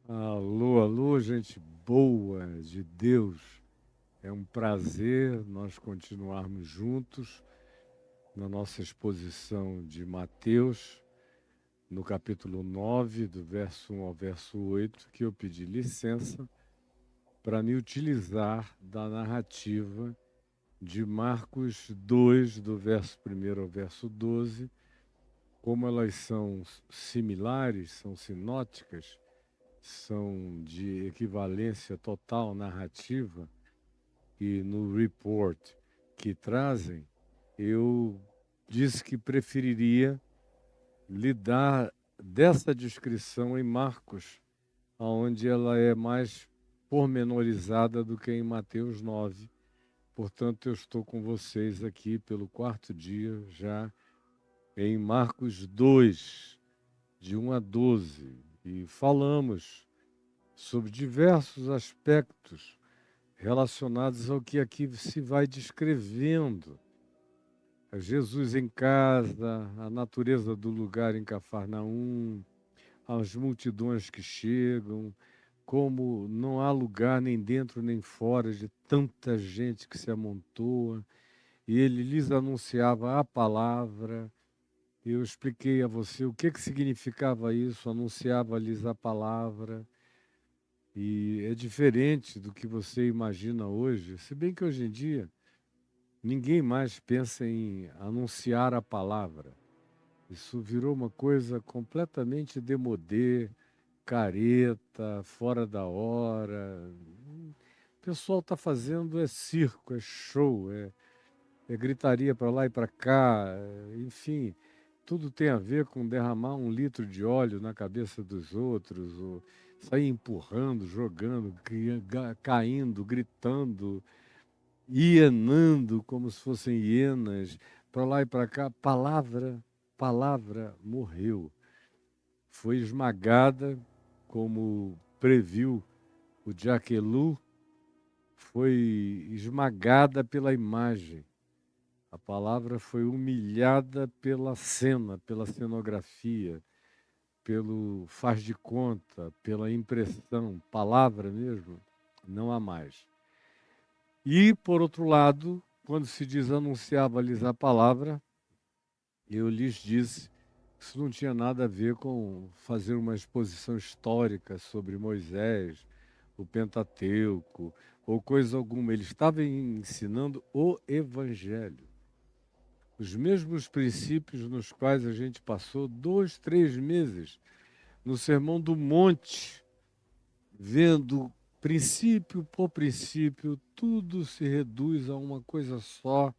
Alô, alô, gente boa de Deus. É um prazer nós continuarmos juntos na nossa exposição de Mateus, no capítulo 9, do verso 1 ao verso 8, que eu pedi licença para me utilizar da narrativa de Marcos 2, do verso 1 ao verso 12, como elas são similares, são sinóticas, são de equivalência total narrativa, e no report que trazem, eu disse que preferiria lidar dessa descrição em Marcos, onde ela é mais pormenorizada do que em Mateus 9. Portanto, eu estou com vocês aqui pelo quarto dia já em Marcos 2, de 1 a 12, e falamos sobre diversos aspectos relacionados ao que aqui se vai descrevendo. Jesus em casa, a natureza do lugar em Cafarnaum, as multidões que chegam, como não há lugar nem dentro nem fora de tanta gente que se amontoa, e ele lhes anunciava a palavra. Eu expliquei a você o que significava isso, anunciava-lhes a palavra. E é diferente do que você imagina hoje, se bem que hoje em dia ninguém mais pensa em anunciar a palavra. Isso virou uma coisa completamente démodé, careta, fora da hora. O pessoal está fazendo circo, é show, é gritaria para lá e para cá, enfim, tudo tem a ver com derramar 1 litro de óleo na cabeça dos outros, ou sair empurrando, jogando, caindo, gritando, hienando como se fossem hienas, para lá e para cá. Palavra morreu. Foi esmagada, como previu o Jaquelu, foi esmagada pela imagem. A palavra foi humilhada pela cena, pela cenografia, pelo faz de conta, pela impressão. Palavra mesmo, não há mais. E, por outro lado, quando se diz anunciava-lhes a palavra, eu lhes disse que isso não tinha nada a ver com fazer uma exposição histórica sobre Moisés, o Pentateuco, ou coisa alguma. Ele estava ensinando o Evangelho. Os mesmos princípios nos quais a gente passou 2, 3 meses no Sermão do Monte, vendo princípio por princípio, tudo se reduz a uma coisa só.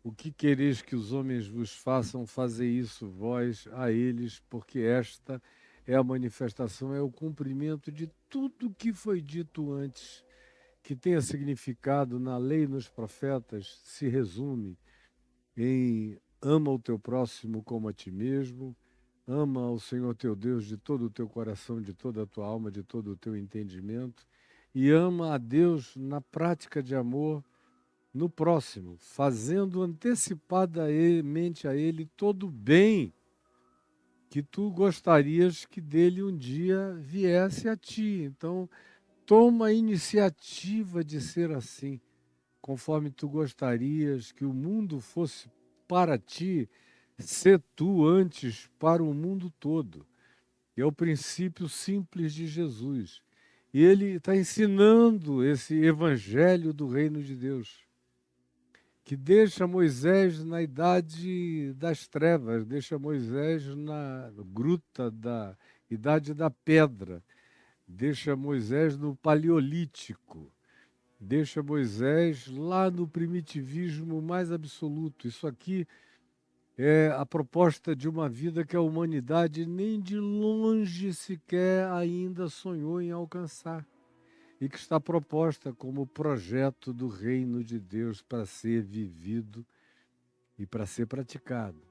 O que quereis que os homens vos façam, fazei isso vós a eles, porque esta é a manifestação, é o cumprimento de tudo que foi dito antes, que tenha significado na lei e nos profetas se resume em ama o teu próximo como a ti mesmo, ama o Senhor teu Deus de todo o teu coração, de toda a tua alma, de todo o teu entendimento, e ama a Deus na prática de amor no próximo, fazendo antecipadamente a Ele todo o bem que tu gostarias que dele um dia viesse a ti. Então, toma a iniciativa de ser assim, conforme tu gostarias que o mundo fosse para ti, ser tu antes para o mundo todo. E é o princípio simples de Jesus. E ele está ensinando esse evangelho do reino de Deus, que deixa Moisés na idade das trevas, deixa Moisés na gruta da idade da pedra, deixa Moisés no paleolítico, deixa Moisés lá no primitivismo mais absoluto. Isso aqui é a proposta de uma vida que a humanidade nem de longe sequer ainda sonhou em alcançar, e que está proposta como projeto do reino de Deus para ser vivido e para ser praticado.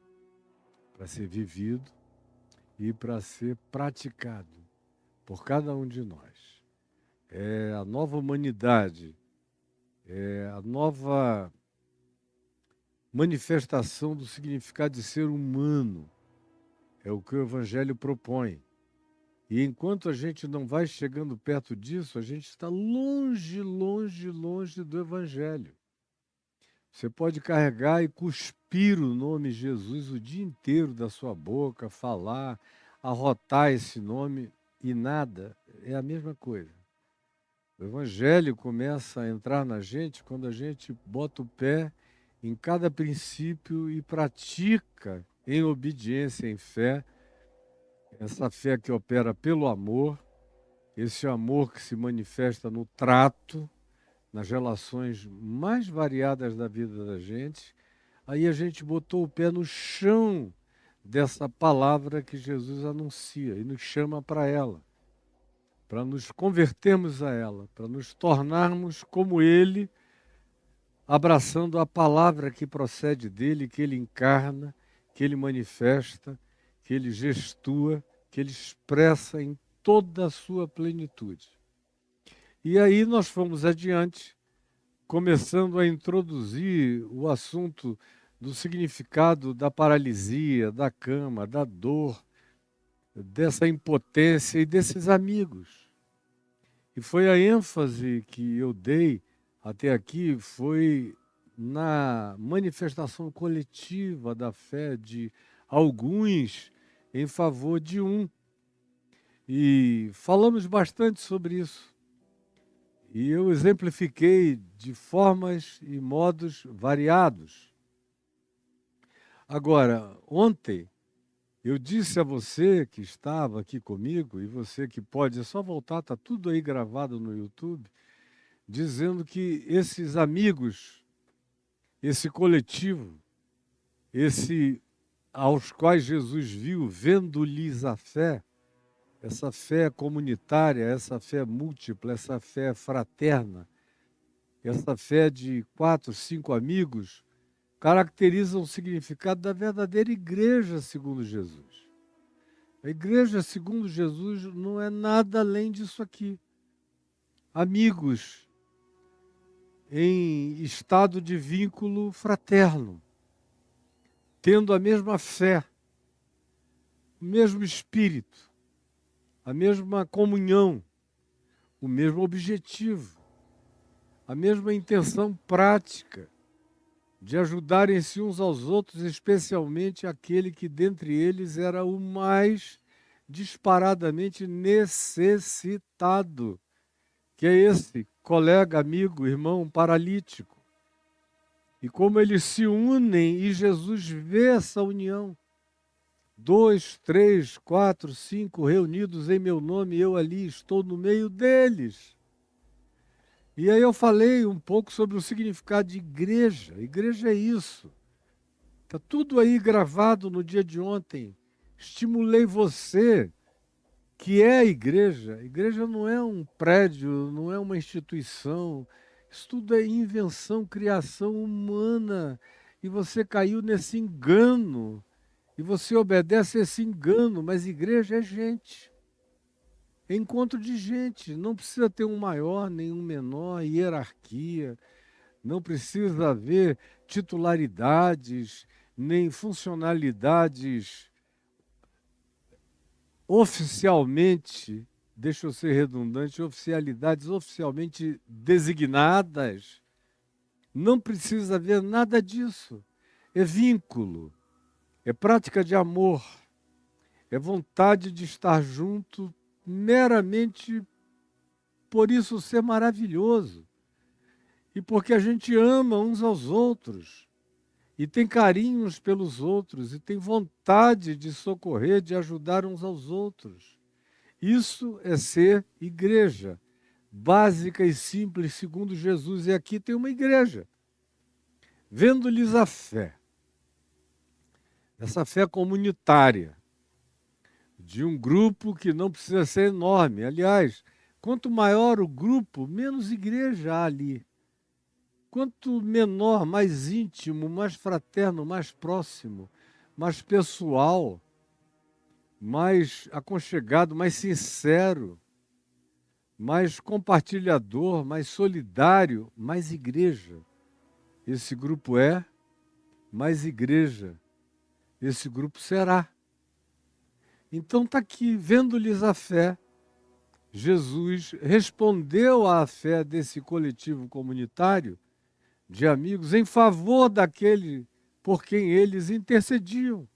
Para ser vivido e para ser praticado por cada um de nós. É a nova humanidade, é a nova manifestação do significado de ser humano. É o que o Evangelho propõe. E enquanto a gente não vai chegando perto disso, a gente está longe, longe, longe do Evangelho. Você pode carregar e cuspir o nome Jesus o dia inteiro da sua boca, falar, arrotar esse nome e nada. É a mesma coisa. O Evangelho começa a entrar na gente quando a gente bota o pé em cada princípio e pratica em obediência, em fé, essa fé que opera pelo amor, esse amor que se manifesta no trato, nas relações mais variadas da vida da gente. Aí a gente botou o pé no chão dessa palavra que Jesus anuncia e nos chama para ela, para nos convertermos a ela, para nos tornarmos como Ele, abraçando a palavra que procede dele, que Ele encarna, que Ele manifesta, que Ele gestua, que Ele expressa em toda a sua plenitude. E aí nós fomos adiante, começando a introduzir o assunto do significado da paralisia, da cama, da dor, dessa impotência e desses amigos. E foi a ênfase que eu dei até aqui, foi na manifestação coletiva da fé de alguns em favor de um. E falamos bastante sobre isso. E eu exemplifiquei de formas e modos variados. Agora, ontem, eu disse a você que estava aqui comigo, e você que pode, é só voltar, está tudo aí gravado no YouTube, dizendo que esses amigos, esse coletivo, esse aos quais Jesus viu, vendo-lhes a fé, essa fé comunitária, essa fé múltipla, essa fé fraterna, essa fé de 4, 5 amigos, caracterizam o significado da verdadeira igreja segundo Jesus. A igreja segundo Jesus não é nada além disso aqui. Amigos em estado de vínculo fraterno, tendo a mesma fé, o mesmo espírito, a mesma comunhão, o mesmo objetivo, a mesma intenção prática de ajudarem-se uns aos outros, especialmente aquele que dentre eles era o mais disparadamente necessitado, que é esse colega, amigo, irmão paralítico. E como eles se unem e Jesus vê essa união. 2, 3, 4, 5 reunidos em meu nome, eu ali estou no meio deles. E aí eu falei um pouco sobre o significado de igreja. Igreja é isso. Está tudo aí gravado no dia de ontem. Estimulei você que é a igreja. A igreja não é um prédio, não é uma instituição. Isso tudo é invenção, criação humana. E você caiu nesse engano. E você obedece a esse engano. Mas igreja é gente. É encontro de gente. Não precisa ter um maior, nem um menor, hierarquia. Não precisa haver titularidades, nem funcionalidades oficialmente, deixa eu ser redundante, oficialidades oficialmente designadas. Não precisa haver nada disso. É vínculo, é prática de amor, é vontade de estar junto meramente por isso ser maravilhoso. E porque a gente ama uns aos outros, e tem carinho uns pelos outros, e tem vontade de socorrer, de ajudar uns aos outros. Isso é ser igreja, básica e simples, segundo Jesus. E aqui tem uma igreja, vendo-lhes a fé, essa fé comunitária, de um grupo que não precisa ser enorme. Aliás, quanto maior o grupo, menos igreja há ali. Quanto menor, mais íntimo, mais fraterno, mais próximo, mais pessoal, mais aconchegado, mais sincero, mais compartilhador, mais solidário, mais igreja. Esse grupo é, mais igreja esse grupo será. Então está aqui, vendo-lhes a fé, Jesus respondeu à fé desse coletivo comunitário de amigos em favor daquele por quem eles intercediam,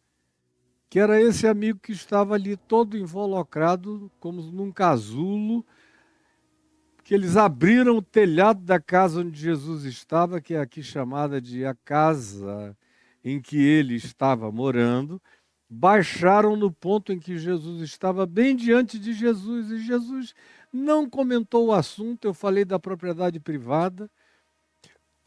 que era esse amigo que estava ali todo involucrado, como num casulo, que eles abriram o telhado da casa onde Jesus estava, que é aqui chamada de a casa em que ele estava morando, baixaram no ponto em que Jesus estava, bem diante de Jesus, e Jesus não comentou o assunto. Eu falei da propriedade privada,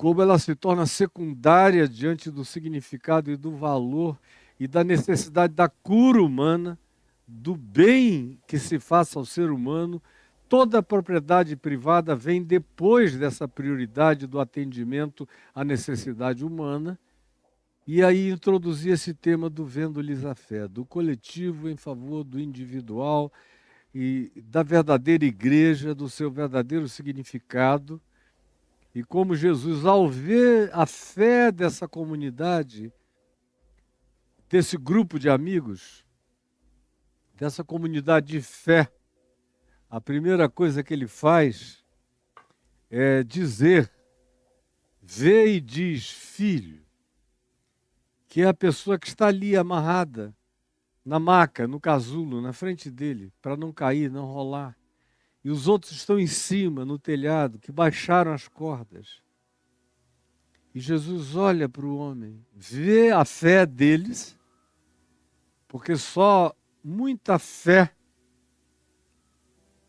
como ela se torna secundária diante do significado e do valor e da necessidade da cura humana, do bem que se faça ao ser humano. Toda a propriedade privada vem depois dessa prioridade do atendimento à necessidade humana. E aí introduzir esse tema do vendo-lhes a fé, do coletivo em favor do individual e da verdadeira igreja, do seu verdadeiro significado. E como Jesus, ao ver a fé dessa comunidade, desse grupo de amigos, dessa comunidade de fé, a primeira coisa que ele faz é dizer, vê e diz, filho, que é a pessoa que está ali amarrada, na maca, no casulo, na frente dele, para não cair, não rolar. E os outros estão em cima, no telhado, que baixaram as cordas. E Jesus olha para o homem, vê a fé deles, porque só muita fé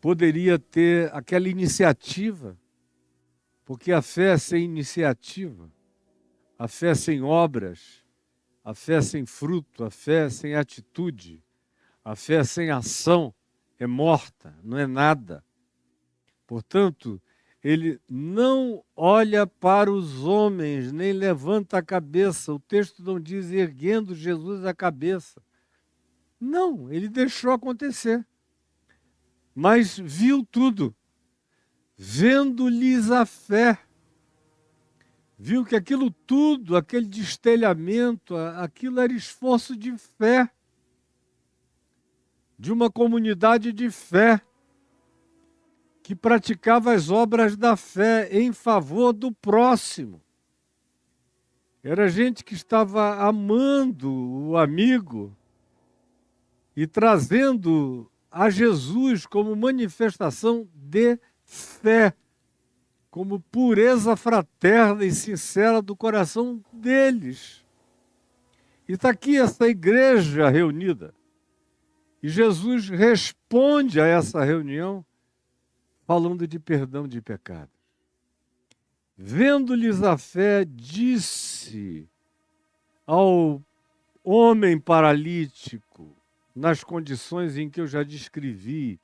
poderia ter aquela iniciativa, porque a fé é sem iniciativa, a fé é sem obras, a fé sem fruto, a fé sem atitude, a fé sem ação é morta, não é nada. Portanto, ele não olha para os homens, nem levanta a cabeça. O texto não diz erguendo Jesus a cabeça. Não, ele deixou acontecer. Mas viu tudo, vendo-lhes a fé. Viu que aquilo tudo, aquele destelhamento, aquilo era esforço de fé, de uma comunidade de fé, que praticava as obras da fé em favor do próximo. Era gente que estava amando o amigo e trazendo a Jesus como manifestação de fé, como pureza fraterna e sincera do coração deles. E está aqui essa igreja reunida. E Jesus responde a essa reunião falando de perdão de pecados. Vendo-lhes a fé, disse ao homem paralítico, nas condições em que eu já descrevi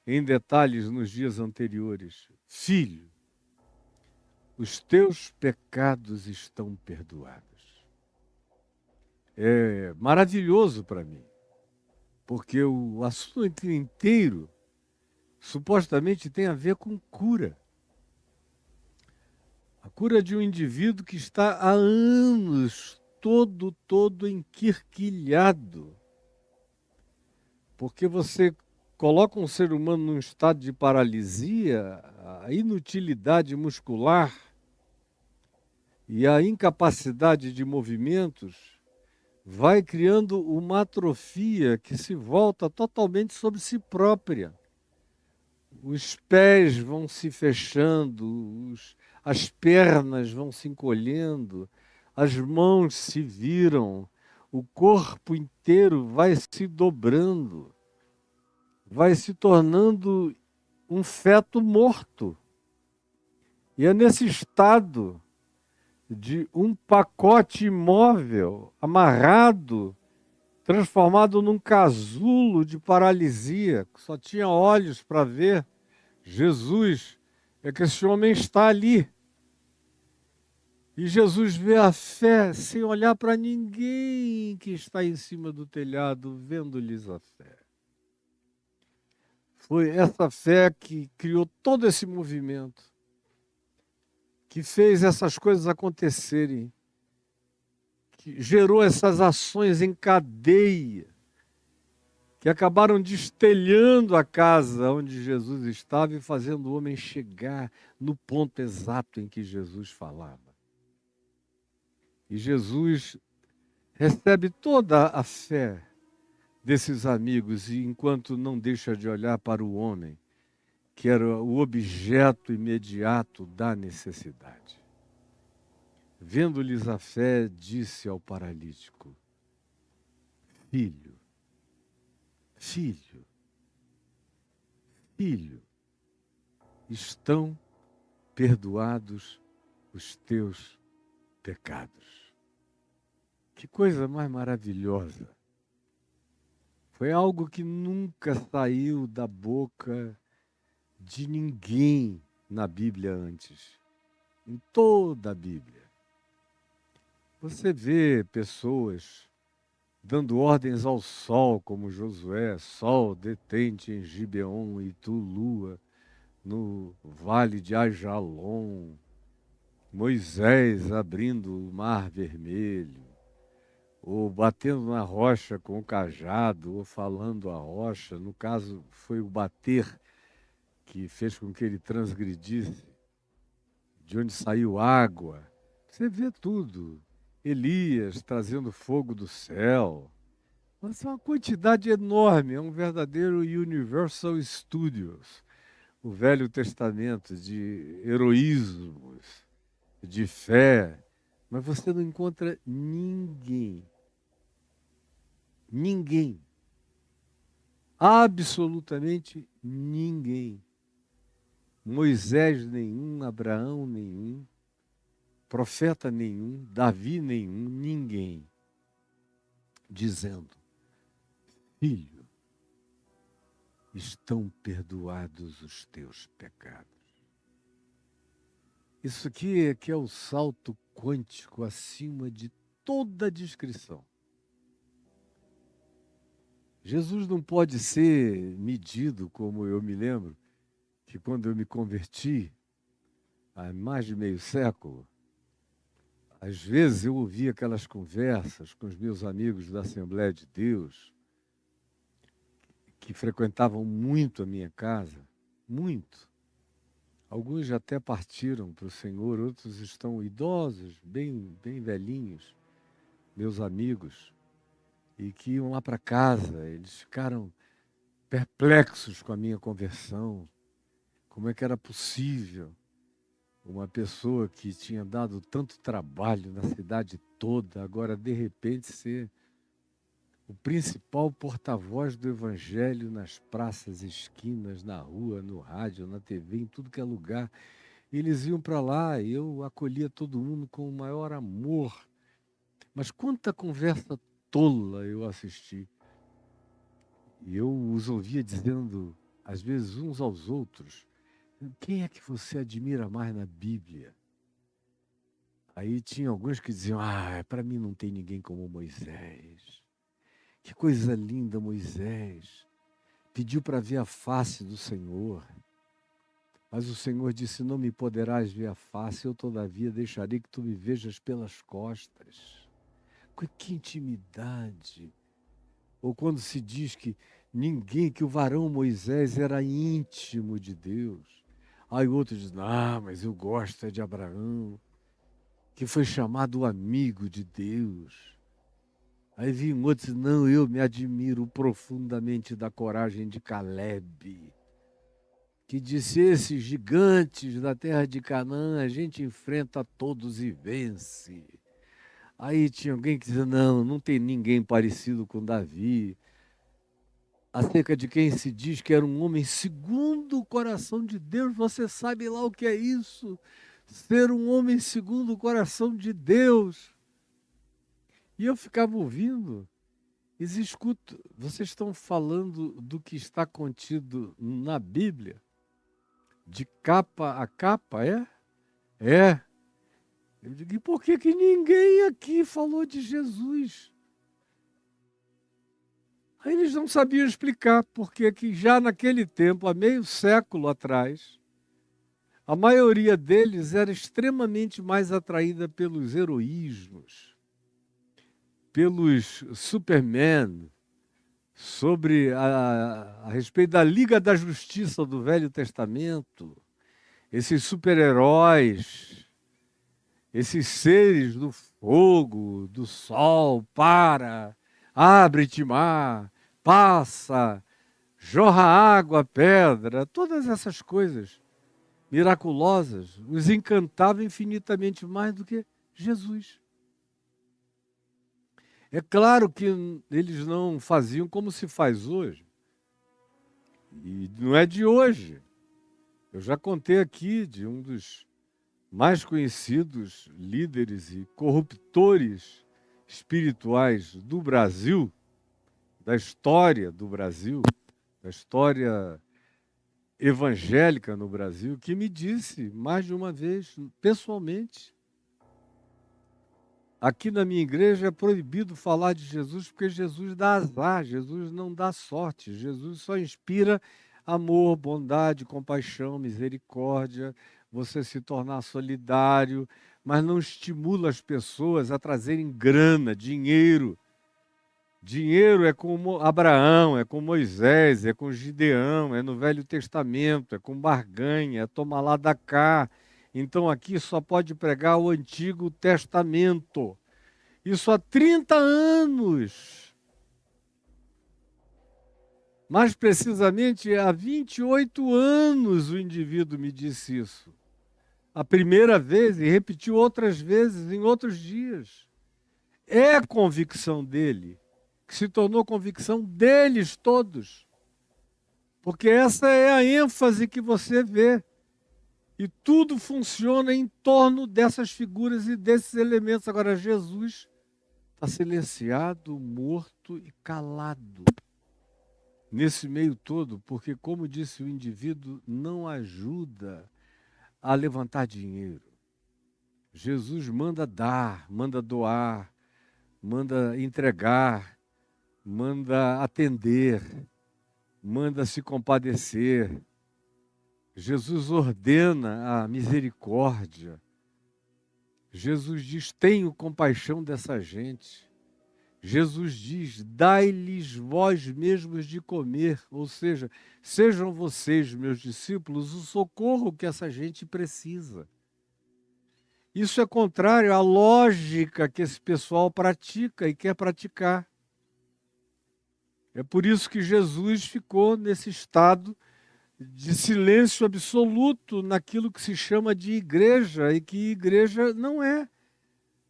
em detalhes nos dias anteriores. Filho, os teus pecados estão perdoados. É maravilhoso para mim, porque o assunto inteiro supostamente tem a ver com cura. A cura de um indivíduo que está há anos todo enquirquilhado. Porque você coloca um ser humano num estado de paralisia, a inutilidade muscular e a incapacidade de movimentos vai criando uma atrofia que se volta totalmente sobre si própria. Os pés vão se fechando, as pernas vão se encolhendo, as mãos se viram, o corpo inteiro vai se dobrando, vai se tornando um feto morto. E é nesse estado de um pacote imóvel, amarrado, transformado num casulo de paralisia, que só tinha olhos para ver Jesus, é que esse homem está ali. E Jesus vê a fé sem olhar para ninguém que está em cima do telhado, vendo-lhes a fé. Foi essa fé que criou todo esse movimento, que fez essas coisas acontecerem, que gerou essas ações em cadeia, que acabaram destelhando a casa onde Jesus estava e fazendo o homem chegar no ponto exato em que Jesus falava. E Jesus recebe toda a fé desses amigos, e enquanto não deixa de olhar para o homem, que era o objeto imediato da necessidade. Vendo-lhes a fé, disse ao paralítico: Filho, filho, filho, estão perdoados os teus pecados. Que coisa mais maravilhosa! Foi algo que nunca saiu da boca de ninguém na Bíblia antes. Em toda a Bíblia. Você vê pessoas dando ordens ao sol, como Josué: sol, detente em Gibeon, e tu, lua, no vale de Ajalon. Moisés abrindo o mar vermelho, ou batendo na rocha com o cajado, ou falando a rocha. No caso, foi o bater que fez com que ele transgredisse, de onde saiu água. Você vê tudo. Elias trazendo fogo do céu. Mas é uma quantidade enorme, é um verdadeiro Universal Studios, o Velho Testamento, de heroísmos, de fé. Mas você não encontra ninguém, absolutamente ninguém. Moisés nenhum, Abraão nenhum, profeta nenhum, Davi nenhum, ninguém, dizendo: Filho, estão perdoados os teus pecados. Isso aqui é o salto quântico acima de toda descrição. Jesus não pode ser medido, como eu me lembro, que quando eu me converti, há mais de meio século, às vezes eu ouvia aquelas conversas com os meus amigos da Assembleia de Deus, que frequentavam muito a minha casa, muito. Alguns já até partiram para o Senhor, outros estão idosos, bem velhinhos, meus amigos, e que iam lá para casa. Eles ficaram perplexos com a minha conversão. Como é que era possível uma pessoa que tinha dado tanto trabalho na cidade toda, agora de repente ser o principal porta-voz do Evangelho nas praças, esquinas, na rua, no rádio, na TV, em tudo que é lugar. Eles iam para lá e eu acolhia todo mundo com o maior amor. Mas quanta conversa tola eu assisti. E eu os ouvia dizendo, às vezes, uns aos outros, quem é que você admira mais na Bíblia? Aí tinha alguns que diziam, para mim não tem ninguém como Moisés. Que coisa linda, Moisés. Pediu para ver a face do Senhor. Mas o Senhor disse, não me poderás ver a face, eu todavia deixarei que tu me vejas pelas costas. Que intimidade. Ou quando se diz que que o varão Moisés era íntimo de Deus. Aí outro diz, mas eu gosto de Abraão, que foi chamado amigo de Deus. Aí vinha um outro e disse, não, eu me admiro profundamente da coragem de Caleb, que disse, esses gigantes da terra de Canaã, a gente enfrenta todos e vence. Aí tinha alguém que dizia, não tem ninguém parecido com Davi, acerca de quem se diz que era um homem segundo o coração de Deus. Você sabe lá o que é isso? Ser um homem segundo o coração de Deus. E eu ficava ouvindo, e escuto, vocês estão falando do que está contido na Bíblia? De capa a capa, é? É. Eu digo, e por que ninguém aqui falou de Jesus? Aí eles não sabiam explicar porque que já naquele tempo, há meio século atrás, a maioria deles era extremamente mais atraída pelos heroísmos, pelos Superman, a respeito da Liga da Justiça do Velho Testamento, esses super-heróis, esses seres do fogo, do sol, abre-te mar, passa, jorra água, pedra, todas essas coisas miraculosas os encantavam infinitamente mais do que Jesus. É claro que eles não faziam como se faz hoje. E não é de hoje. Eu já contei aqui de um dos mais conhecidos líderes e corruptores espirituais do Brasil, da história do Brasil, da história evangélica no Brasil, que me disse mais de uma vez, pessoalmente, aqui na minha igreja é proibido falar de Jesus porque Jesus dá azar, Jesus não dá sorte, Jesus só inspira amor, bondade, compaixão, misericórdia, você se tornar solidário, mas não estimula as pessoas a trazerem grana, dinheiro. Dinheiro é com Abraão, é com Moisés, é com Gideão, é no Velho Testamento, é com barganha, é tomar lá da cá. Então aqui só pode pregar o Antigo Testamento. Isso há 30 anos. Mais precisamente, há 28 anos o indivíduo me disse isso. A primeira vez e repetiu outras vezes em outros dias. É a convicção dele, que se tornou convicção deles todos. Porque essa é a ênfase que você vê. E tudo funciona em torno dessas figuras e desses elementos. Agora, Jesus está silenciado, morto e calado nesse meio todo, porque, como disse o indivíduo, não ajuda a levantar dinheiro. Jesus manda dar, manda doar, manda entregar, manda atender, manda se compadecer. Jesus ordena a misericórdia. Jesus diz, tenho compaixão dessa gente. Jesus diz, dai-lhes vós mesmos de comer, ou seja, sejam vocês, meus discípulos, o socorro que essa gente precisa. Isso é contrário à lógica que esse pessoal pratica e quer praticar. É por isso que Jesus ficou nesse estado de silêncio absoluto naquilo que se chama de igreja e que igreja não é.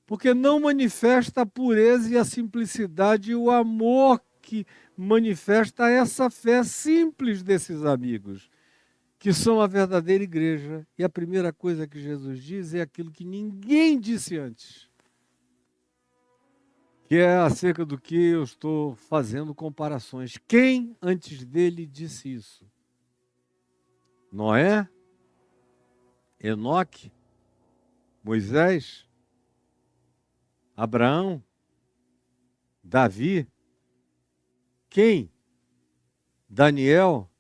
Porque não manifesta a pureza e a simplicidade e o amor que manifesta essa fé simples desses amigos, que são a verdadeira igreja. E a primeira coisa que Jesus diz é aquilo que ninguém disse antes. que é acerca do que eu estou fazendo comparações. Quem antes dele disse isso? Noé? Enoque? Moisés? Abraão? Davi? Quem? Daniel?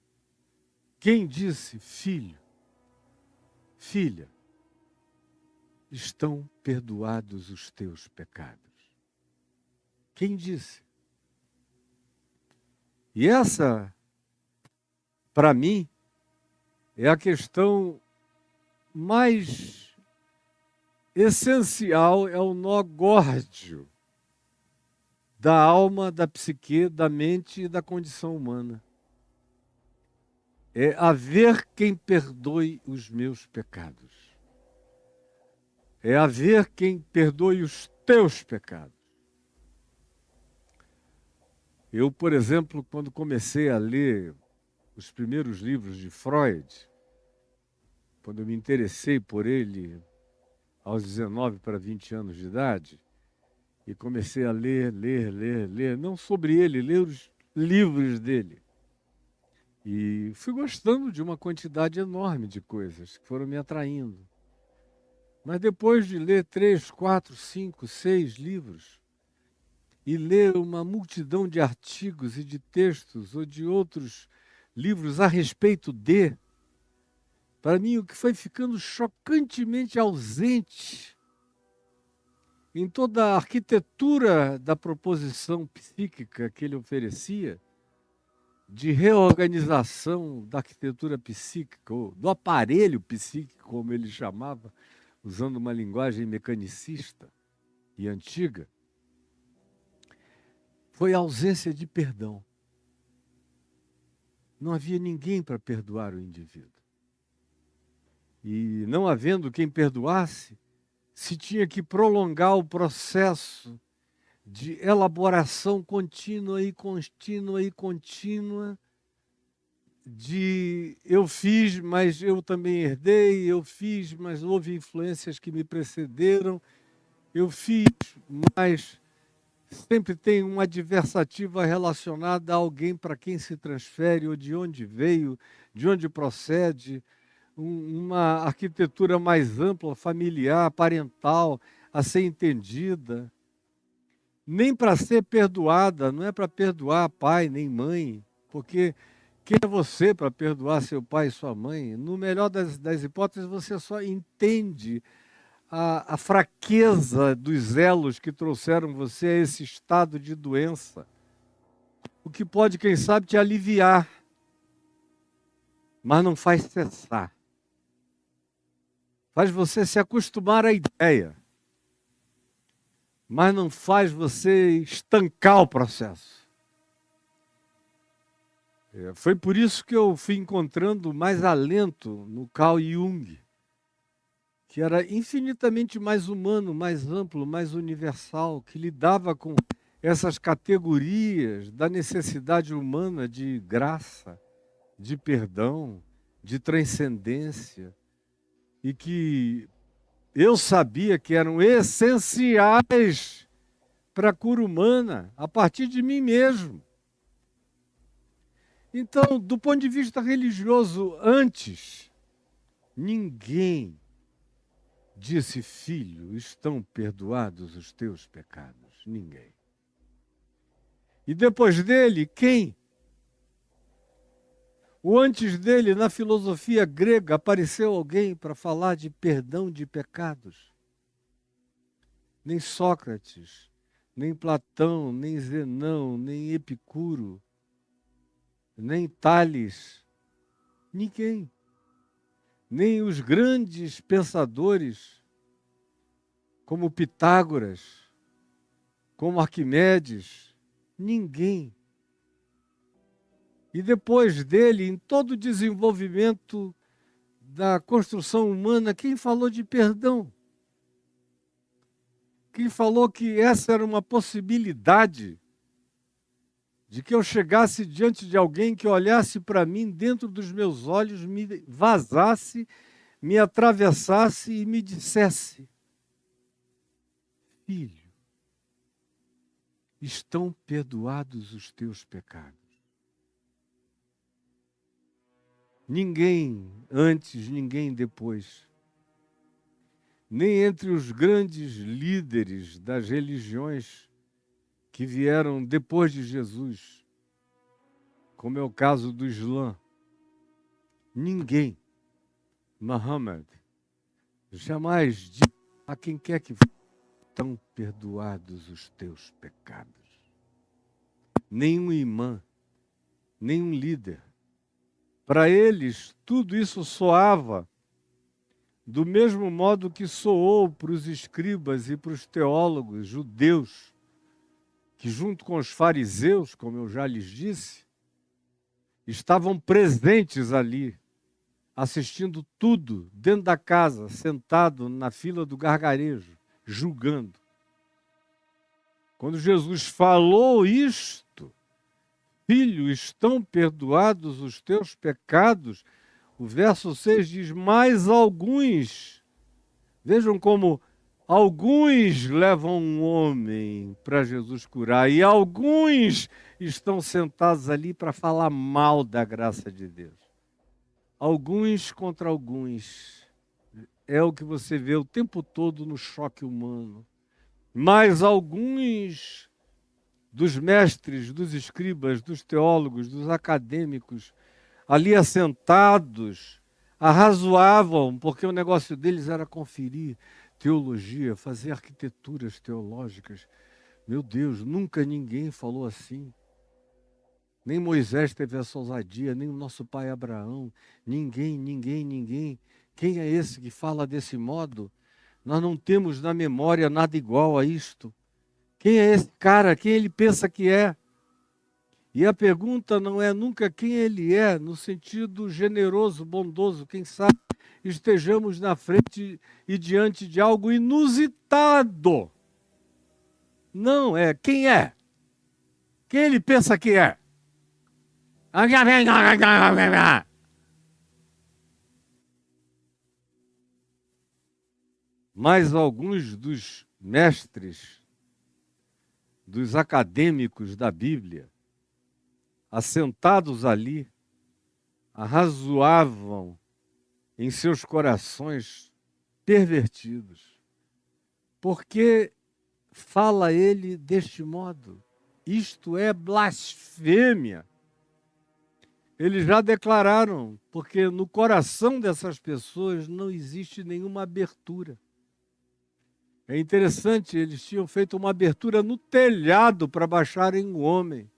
Quem disse, filho, filha, estão perdoados os teus pecados? Quem disse? E essa, para mim, é a questão mais essencial, é o nó górdio da alma, da psique, da mente e da condição humana. É haver quem perdoe os meus pecados. É haver quem perdoe os teus pecados. Eu, por exemplo, quando comecei a ler os primeiros livros de Freud, quando eu me interessei por ele aos 19 para 20 anos de idade, e comecei a ler, não sobre ele, ler os livros dele. E fui gostando de uma quantidade enorme de coisas que foram me atraindo. Mas depois de ler 3, 4, 5, 6 livros, e ler uma multidão de artigos e de textos ou de outros livros a respeito de, para mim o que foi ficando chocantemente ausente em toda a arquitetura da proposição psíquica que ele oferecia, de reorganização da arquitetura psíquica, ou do aparelho psíquico, como ele chamava, usando uma linguagem mecanicista e antiga, foi a ausência de perdão. Não havia ninguém para perdoar o indivíduo. E não havendo quem perdoasse, se tinha que prolongar o processo de elaboração contínua de eu fiz, mas eu também herdei, eu fiz, mas houve influências que me precederam, eu fiz, mas sempre tem uma adversativa relacionada a alguém para quem se transfere, ou de onde veio, de onde procede, uma arquitetura mais ampla, familiar, parental, a ser entendida. Nem para ser perdoada, não é para perdoar pai nem mãe, porque quem é você para perdoar seu pai e sua mãe? No melhor das hipóteses, você só entende a fraqueza dos elos que trouxeram você a esse estado de doença. O que pode, quem sabe, te aliviar, mas não faz cessar. Faz você se acostumar à ideia, mas não faz você estancar o processo. Foi por isso que eu fui encontrando mais alento no Carl Jung, que era infinitamente mais humano, mais amplo, mais universal, que lidava com essas categorias da necessidade humana de graça, de perdão, de transcendência, e que eu sabia que eram essenciais para a cura humana, a partir de mim mesmo. Então, do ponto de vista religioso, antes, ninguém disse, filho, estão perdoados os teus pecados. Ninguém. E depois dele, quem? O antes dele, na filosofia grega, apareceu alguém para falar de perdão de pecados? Nem Sócrates, nem Platão, nem Zenão, nem Epicuro, nem Tales, ninguém. Nem os grandes pensadores, como Pitágoras, como Arquimedes, ninguém. E depois dele, em todo o desenvolvimento da construção humana, quem falou de perdão? Quem falou que essa era uma possibilidade de que eu chegasse diante de alguém que olhasse para mim dentro dos meus olhos, me vazasse, me atravessasse e me dissesse, filho, estão perdoados os teus pecados. Ninguém antes, ninguém depois. Nem entre os grandes líderes das religiões que vieram depois de Jesus, como é o caso do Islã. Ninguém, Muhammad, jamais disse a quem quer que estão perdoados os teus pecados. Nenhum imã, nenhum líder. Para eles, tudo isso soava do mesmo modo que soou para os escribas e para os teólogos judeus, que junto com os fariseus, como eu já lhes disse, estavam presentes ali, assistindo tudo dentro da casa, sentado na fila do gargarejo, julgando. Quando Jesus falou isto, filho, estão perdoados os teus pecados, o verso 6 diz, mais alguns. Vejam como alguns levam um homem para Jesus curar e alguns estão sentados ali para falar mal da graça de Deus. Alguns contra alguns. É o que você vê o tempo todo no choque humano. Mas alguns dos mestres, dos escribas, dos teólogos, dos acadêmicos, ali assentados, arrazoavam, porque o negócio deles era conferir teologia, fazer arquiteturas teológicas. Meu Deus, nunca ninguém falou assim. Nem Moisés teve essa ousadia, nem o nosso pai Abraão. Ninguém. Quem é esse que fala desse modo? Nós não temos na memória nada igual a isto. Quem é esse cara? Quem ele pensa que é? E a pergunta não é nunca quem ele é, no sentido generoso, bondoso. Quem sabe estejamos na frente e diante de algo inusitado. Não, é quem é. Quem ele pensa que é. Mas alguns dos mestres, dos acadêmicos da Bíblia, assentados ali, arrazoavam em seus corações pervertidos. Porque fala ele deste modo? Isto é blasfêmia. Eles já declararam, porque no coração dessas pessoas não existe nenhuma abertura. É interessante, eles tinham feito uma abertura no telhado para baixarem o homem.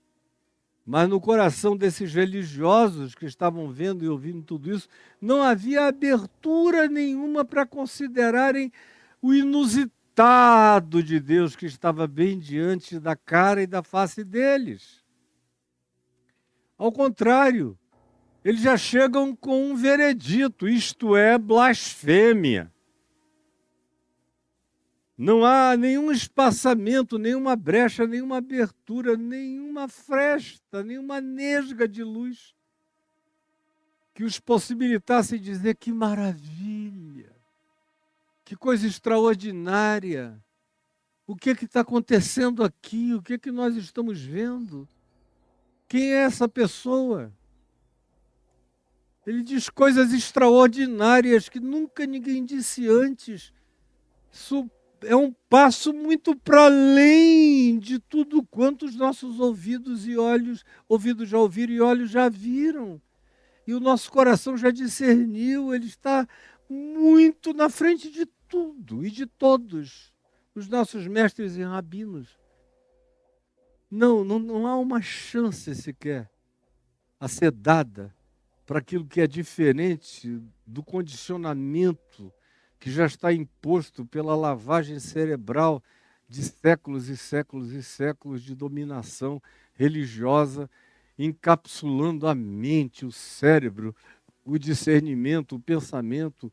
Mas no coração desses religiosos que estavam vendo e ouvindo tudo isso, não havia abertura nenhuma para considerarem o inusitado de Deus que estava bem diante da cara e da face deles. Ao contrário, eles já chegam com um veredito, isto é blasfêmia. Não há nenhum espaçamento, nenhuma brecha, nenhuma abertura, nenhuma fresta, nenhuma nesga de luz que os possibilitasse dizer que maravilha, que coisa extraordinária, o que está acontecendo aqui, o que nós estamos vendo, quem é essa pessoa? Ele diz coisas extraordinárias que nunca ninguém disse antes. Isso é um passo muito para além de tudo quanto os nossos ouvidos já ouviram e olhos já viram. E o nosso coração já discerniu, ele está muito na frente de tudo e de todos os nossos mestres e rabinos. Não há uma chance sequer a ser dada para aquilo que é diferente do condicionamento que já está imposto pela lavagem cerebral de séculos e séculos e séculos de dominação religiosa, encapsulando a mente, o cérebro, o discernimento, o pensamento,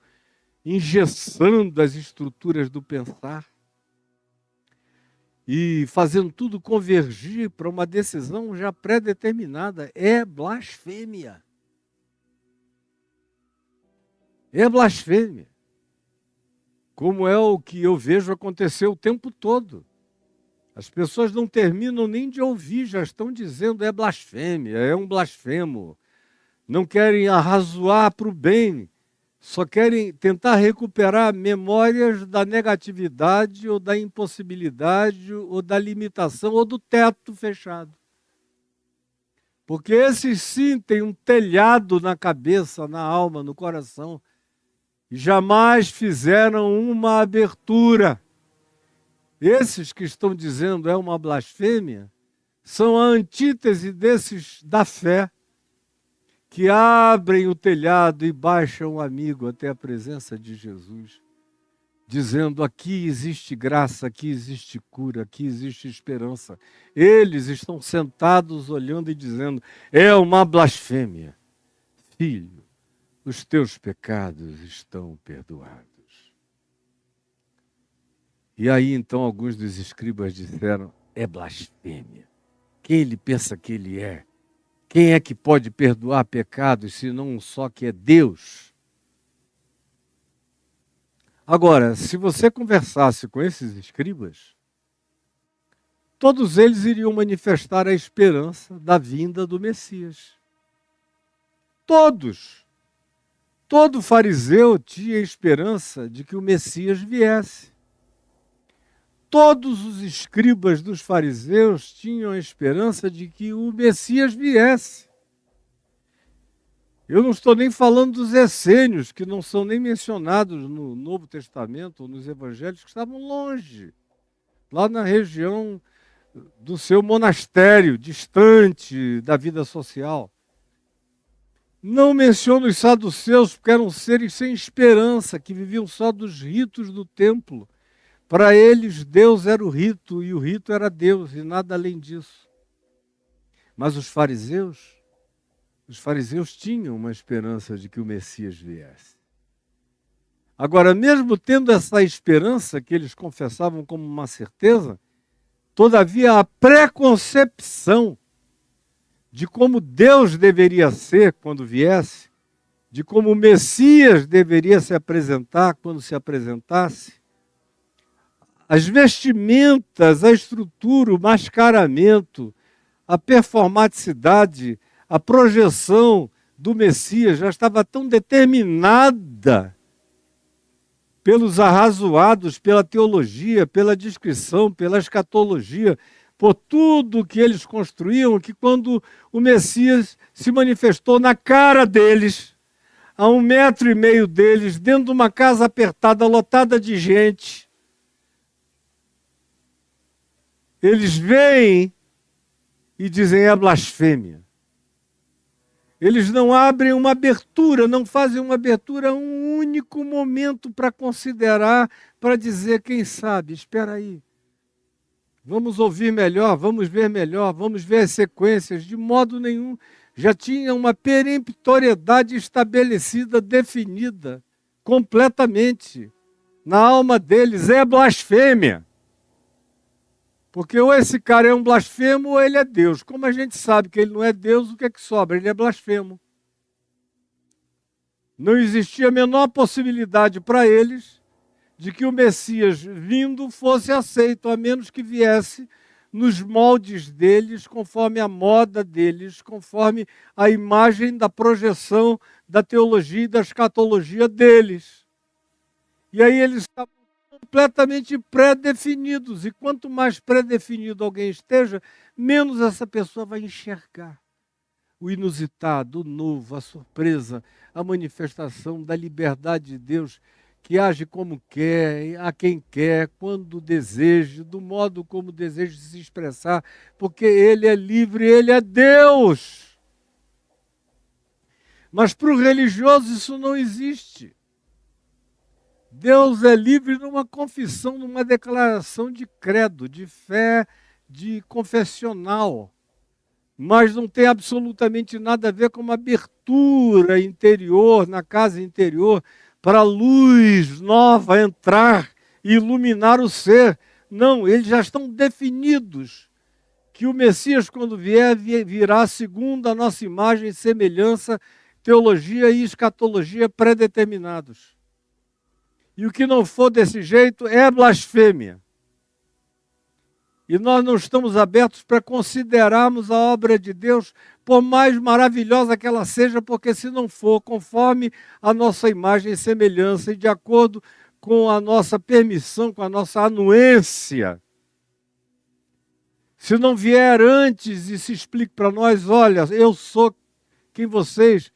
engessando as estruturas do pensar e fazendo tudo convergir para uma decisão já pré-determinada. É blasfêmia. É blasfêmia. Como é o que eu vejo acontecer o tempo todo. As pessoas não terminam nem de ouvir, já estão dizendo é blasfêmia, é um blasfemo. Não querem arrazoar para o bem, só querem tentar recuperar memórias da negatividade ou da impossibilidade ou da limitação ou do teto fechado. Porque esses sim têm um telhado na cabeça, na alma, no coração, e jamais fizeram uma abertura. Esses que estão dizendo é uma blasfêmia, são a antítese desses da fé, que abrem o telhado e baixam o amigo até a presença de Jesus, dizendo: aqui existe graça, aqui existe cura, aqui existe esperança. Eles estão sentados olhando e dizendo: é uma blasfêmia. Filho, os teus pecados estão perdoados. E aí então alguns dos escribas disseram: é blasfêmia. Quem ele pensa que ele é? Quem é que pode perdoar pecados, senão um só que é Deus? Agora, se você conversasse com esses escribas, todos eles iriam manifestar a esperança da vinda do Messias. Todos. Todo fariseu tinha esperança de que o Messias viesse. Todos os escribas dos fariseus tinham a esperança de que o Messias viesse. Eu não estou nem falando dos essênios, que não são nem mencionados no Novo Testamento ou nos Evangelhos, que estavam longe, lá na região do seu monastério, distante da vida social. Não menciono os saduceus, porque eram seres sem esperança, que viviam só dos ritos do templo. Para eles, Deus era o rito e o rito era Deus e nada além disso. Mas os fariseus tinham uma esperança de que o Messias viesse. Agora, mesmo tendo essa esperança que eles confessavam como uma certeza, todavia a preconcepção de como Deus deveria ser quando viesse, de como o Messias deveria se apresentar quando se apresentasse, as vestimentas, a estrutura, o mascaramento, a performaticidade, a projeção do Messias já estava tão determinada pelos arrazoados, pela teologia, pela descrição, pela escatologia, por tudo que eles construíam, que quando o Messias se manifestou na cara deles, a 1,5 metro deles, dentro de uma casa apertada, lotada de gente, eles veem e dizem: é blasfêmia. Eles não abrem uma abertura, não fazem uma abertura, um único momento para considerar, para dizer: quem sabe, espera aí. Vamos ouvir melhor, vamos ver as sequências. De modo nenhum, já tinha uma peremptoriedade estabelecida, definida, completamente. Na alma deles é blasfêmia. Porque ou esse cara é um blasfemo ou ele é Deus. Como a gente sabe que ele não é Deus, o que é que sobra? Ele é blasfemo. Não existia a menor possibilidade para eles de que o Messias vindo fosse aceito, a menos que viesse nos moldes deles, conforme a moda deles, conforme a imagem da projeção da teologia e da escatologia deles. E aí eles estavam completamente pré-definidos. E quanto mais pré-definido alguém esteja, menos essa pessoa vai enxergar o inusitado, o novo, a surpresa, a manifestação da liberdade de Deus, que age como quer, a quem quer, quando deseja, do modo como deseja se expressar, porque Ele é livre, Ele é Deus. Mas para o religioso isso não existe. Deus é livre numa confissão, numa declaração de credo, de fé, de confessional. Mas não tem absolutamente nada a ver com uma abertura interior, na casa interior, para a luz nova entrar e iluminar o ser. Não, eles já estão definidos que o Messias, quando vier, virá segundo a nossa imagem e semelhança, teologia e escatologia pré-determinados. E o que não for desse jeito é blasfêmia. E nós não estamos abertos para considerarmos a obra de Deus, por mais maravilhosa que ela seja, porque se não for conforme a nossa imagem e semelhança e de acordo com a nossa permissão, com a nossa anuência, se não vier antes e se explique para nós, olha, eu sou quem vocês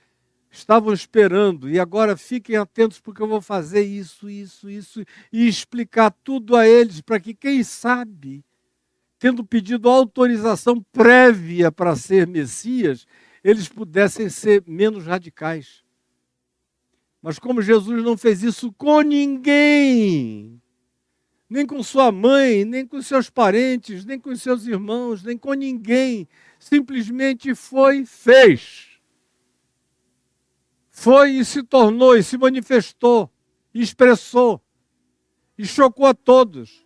estavam esperando, e agora fiquem atentos porque eu vou fazer isso, e explicar tudo a eles, para que, quem sabe, tendo pedido autorização prévia para ser Messias, eles pudessem ser menos radicais. Mas como Jesus não fez isso com ninguém, nem com sua mãe, nem com seus parentes, nem com seus irmãos, nem com ninguém, simplesmente fez. Foi e se tornou, e se manifestou, e expressou, e chocou a todos,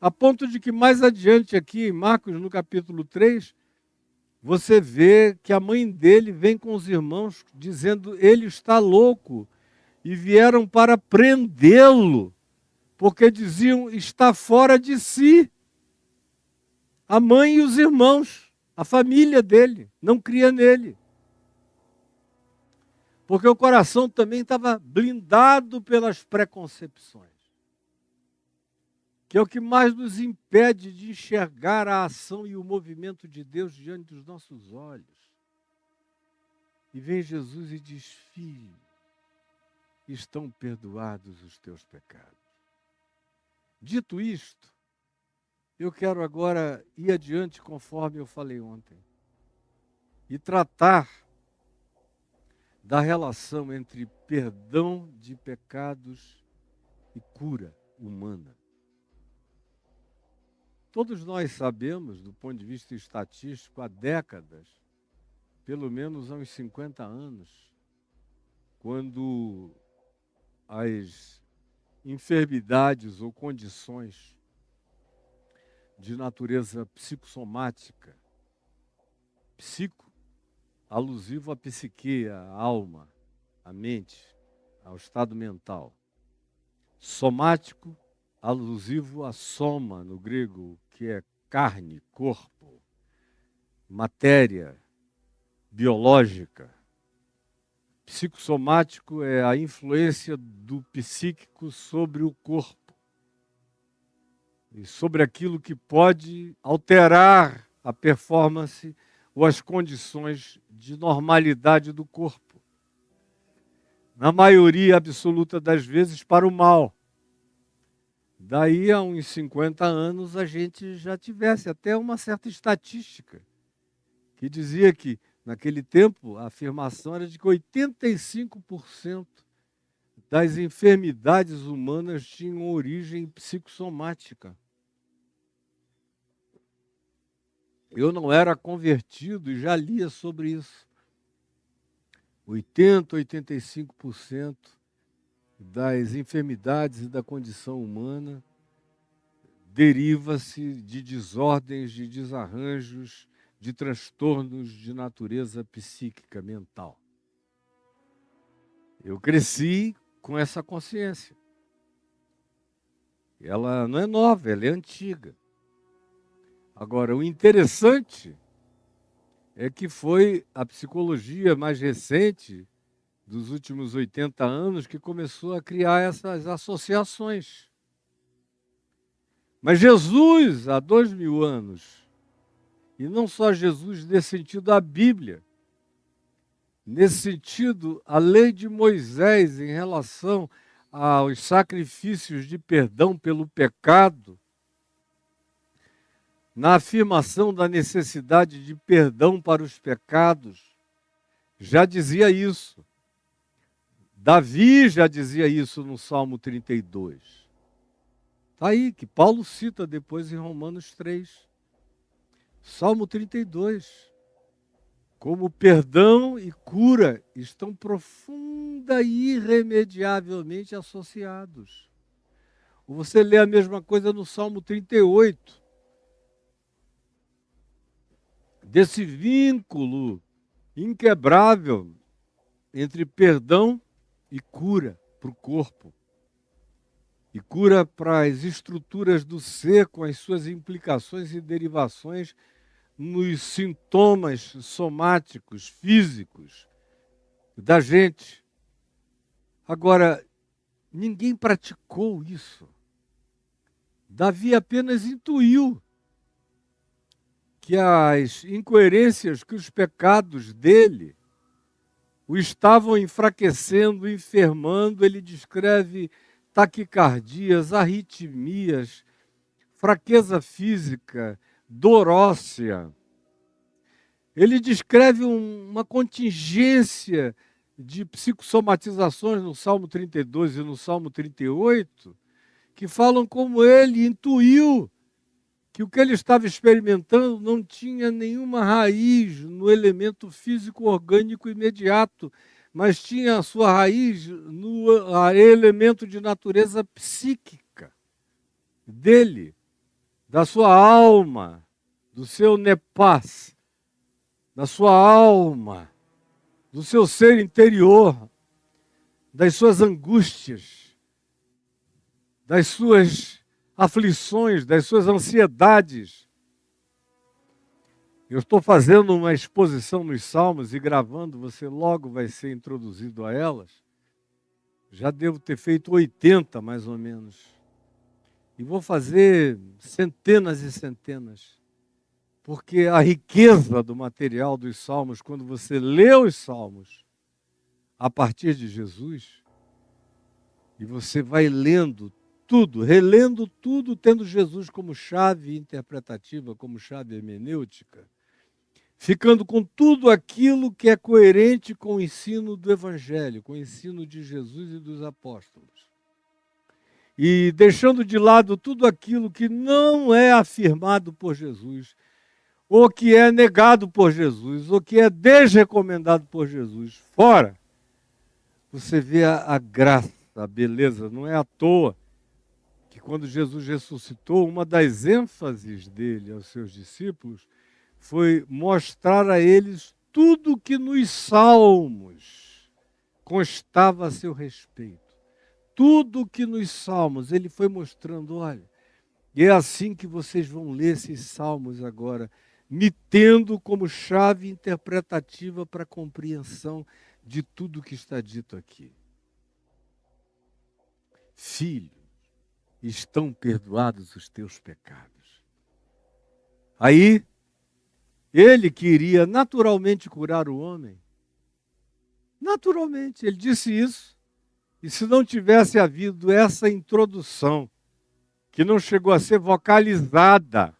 a ponto de que mais adiante aqui, em Marcos, no capítulo 3, você vê que a mãe dele vem com os irmãos dizendo, ele está louco, e vieram para prendê-lo, porque diziam, está fora de si. A mãe e os irmãos, a família dele, não cria nele. Porque o coração também estava blindado pelas preconcepções, que é o que mais nos impede de enxergar a ação e o movimento de Deus diante dos nossos olhos. E vem Jesus e diz, filho, estão perdoados os teus pecados. Dito isto, eu quero agora ir adiante conforme eu falei ontem e tratar da relação entre perdão de pecados e cura humana. Todos nós sabemos, do ponto de vista estatístico, há décadas, pelo menos há uns 50 anos, quando as enfermidades ou condições de natureza psicossomática, alusivo à psique, à alma, à mente, ao estado mental. Somático, alusivo à soma, no grego, que é carne, corpo, matéria biológica. Psicossomático é a influência do psíquico sobre o corpo e sobre aquilo que pode alterar a performance ou as condições de normalidade do corpo. Na maioria absoluta das vezes, para o mal. Daí a uns 50 anos a gente já tivesse até uma certa estatística que dizia que, naquele tempo, a afirmação era de que 85% das enfermidades humanas tinham origem psicossomática. Eu não era convertido e já lia sobre isso. 85% das enfermidades e da condição humana deriva-se de desordens, de desarranjos, de transtornos de natureza psíquica, mental. Eu cresci com essa consciência. Ela não é nova, ela é antiga. Agora, o interessante é que foi a psicologia mais recente, dos últimos 80 anos, que começou a criar essas associações. Mas Jesus, há 2000 anos, e não só Jesus, nesse sentido, a Bíblia, nesse sentido, a lei de Moisés em relação aos sacrifícios de perdão pelo pecado, na afirmação da necessidade de perdão para os pecados, já dizia isso. Davi já dizia isso no Salmo 32. Está aí, que Paulo cita depois em Romanos 3. Salmo 32. Como perdão e cura estão profunda e irremediavelmente associados. Ou você lê a mesma coisa no Salmo 38. Desse vínculo inquebrável entre perdão e cura para o corpo. e cura para as estruturas do ser com as suas implicações e derivações nos sintomas somáticos, físicos da gente. Agora, ninguém praticou isso. Davi apenas intuiu que as incoerências, que os pecados dele o estavam enfraquecendo, enfermando. Ele descreve taquicardias, arritmias, fraqueza física, dor óssea. Ele descreve uma contingência de psicossomatizações no Salmo 32 e no Salmo 38, que falam como ele intuiu que o que ele estava experimentando não tinha nenhuma raiz no elemento físico orgânico imediato, mas tinha a sua raiz no elemento de natureza psíquica dele, da sua alma, do seu nepás, da sua alma, do seu ser interior, das suas angústias, das suas aflições, das suas ansiedades. Eu estou fazendo uma exposição nos Salmos e gravando, você logo vai ser introduzido a elas. Já devo ter feito 80, mais ou menos. E vou fazer centenas e centenas. Porque a riqueza do material dos Salmos, quando você lê os Salmos a partir de Jesus, e você vai lendo tudo, relendo tudo, tendo Jesus como chave interpretativa, como chave hermenêutica, ficando com tudo aquilo que é coerente com o ensino do Evangelho, com o ensino de Jesus e dos apóstolos. E deixando de lado tudo aquilo que não é afirmado por Jesus, ou que é negado por Jesus, ou que é desrecomendado por Jesus, fora, você vê a graça, a beleza. Não é à toa que quando Jesus ressuscitou, uma das ênfases dele aos seus discípulos foi mostrar a eles tudo que nos Salmos constava a seu respeito. Tudo que nos Salmos ele foi mostrando, olha, e é assim que vocês vão ler esses Salmos agora, me tendo como chave interpretativa para a compreensão de tudo que está dito aqui. Filho, estão perdoados os teus pecados. Aí, ele queria naturalmente curar o homem. Naturalmente, ele disse isso. E se não tivesse havido essa introdução, que não chegou a ser vocalizada,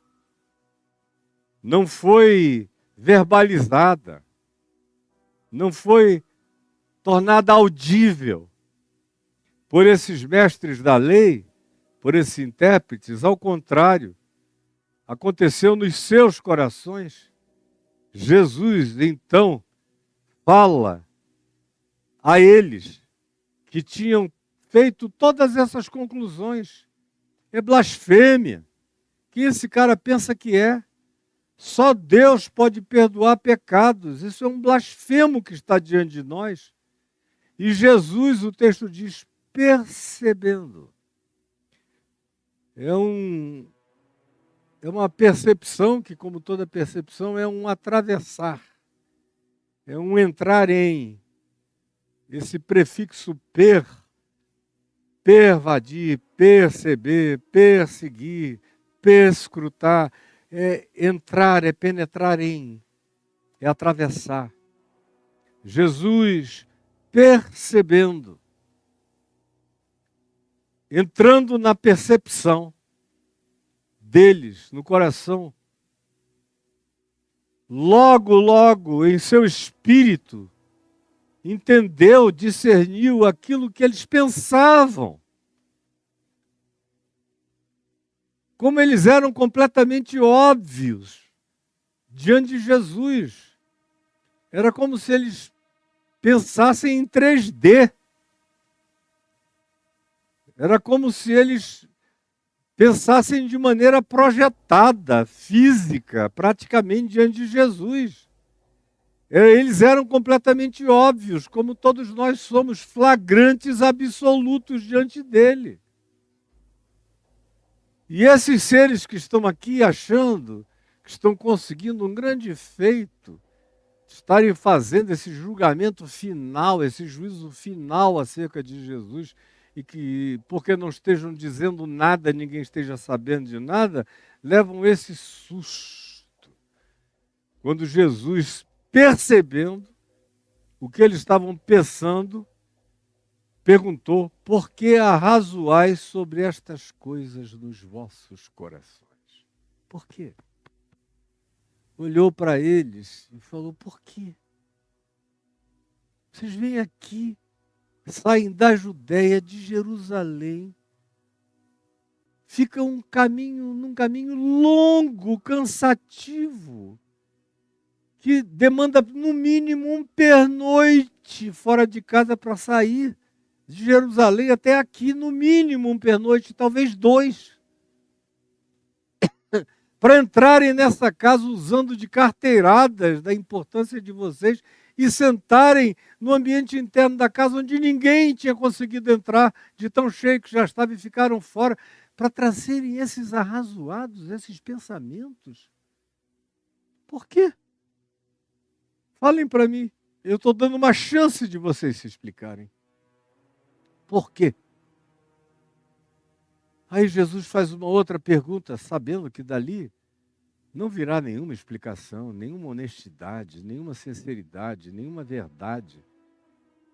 não foi verbalizada, não foi tornada audível por esses mestres da lei, por esses intérpretes, ao contrário, aconteceu nos seus corações. Jesus, então, fala a eles que tinham feito todas essas conclusões. É blasfêmia. Quem esse cara pensa que é? Só Deus pode perdoar pecados. Isso é um blasfemo que está diante de nós. E Jesus, o texto diz, percebendo. É uma percepção que, como toda percepção, é um atravessar. É um entrar em. Esse prefixo pervadir, perceber, perseguir, perscrutar, é entrar, é penetrar em, é atravessar. Jesus percebendo, entrando na percepção deles, no coração, logo, em seu espírito, entendeu, discerniu aquilo que eles pensavam. Como eles eram completamente óbvios diante de Jesus. Era como se eles pensassem em 3D. Era como se eles pensassem de maneira projetada, física, praticamente diante de Jesus. Eles eram completamente óbvios, como todos nós somos flagrantes absolutos diante dele. E esses seres que estão aqui achando que estão conseguindo um grande feito, estarem fazendo esse julgamento final, esse juízo final acerca de Jesus, e que, porque não estejam dizendo nada, ninguém esteja sabendo de nada, levam esse susto. Quando Jesus, percebendo o que eles estavam pensando, perguntou: por que arrazoais sobre estas coisas nos vossos corações? Por quê? Olhou para eles e falou: por quê? Vocês vêm aqui, saem da Judéia, de Jerusalém, ficam num caminho longo, cansativo, que demanda no mínimo um pernoite fora de casa para sair de Jerusalém até aqui, no mínimo um pernoite, talvez 2. Para entrarem nessa casa usando de carteiradas da importância de vocês e sentarem no ambiente interno da casa onde ninguém tinha conseguido entrar, de tão cheio que já estava, e ficaram fora, para trazerem esses arrazoados, esses pensamentos. Por quê? Falem para mim. Eu estou dando uma chance de vocês se explicarem. Por quê? Aí Jesus faz uma outra pergunta, sabendo que dali não virá nenhuma explicação, nenhuma honestidade, nenhuma sinceridade, nenhuma verdade.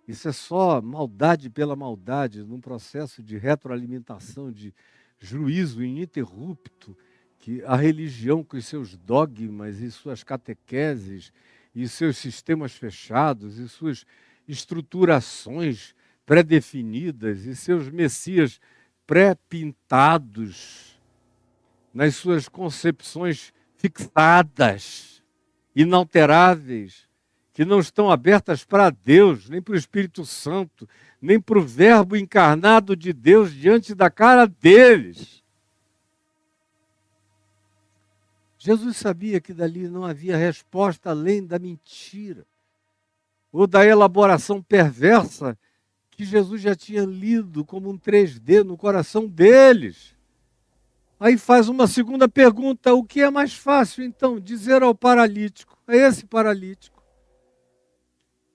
Isso é só maldade pela maldade, num processo de retroalimentação, de juízo ininterrupto, que a religião, com os seus dogmas e suas catequeses, e seus sistemas fechados, e suas estruturações pré-definidas, e seus messias pré-pintados, nas suas concepções fixadas, inalteráveis, que não estão abertas para Deus, nem para o Espírito Santo, nem para o Verbo encarnado de Deus diante da cara deles. Jesus sabia que dali não havia resposta além da mentira, ou da elaboração perversa que Jesus já tinha lido como um 3D no coração deles. Aí faz uma segunda pergunta: o que é mais fácil, então, dizer ao paralítico, a esse paralítico,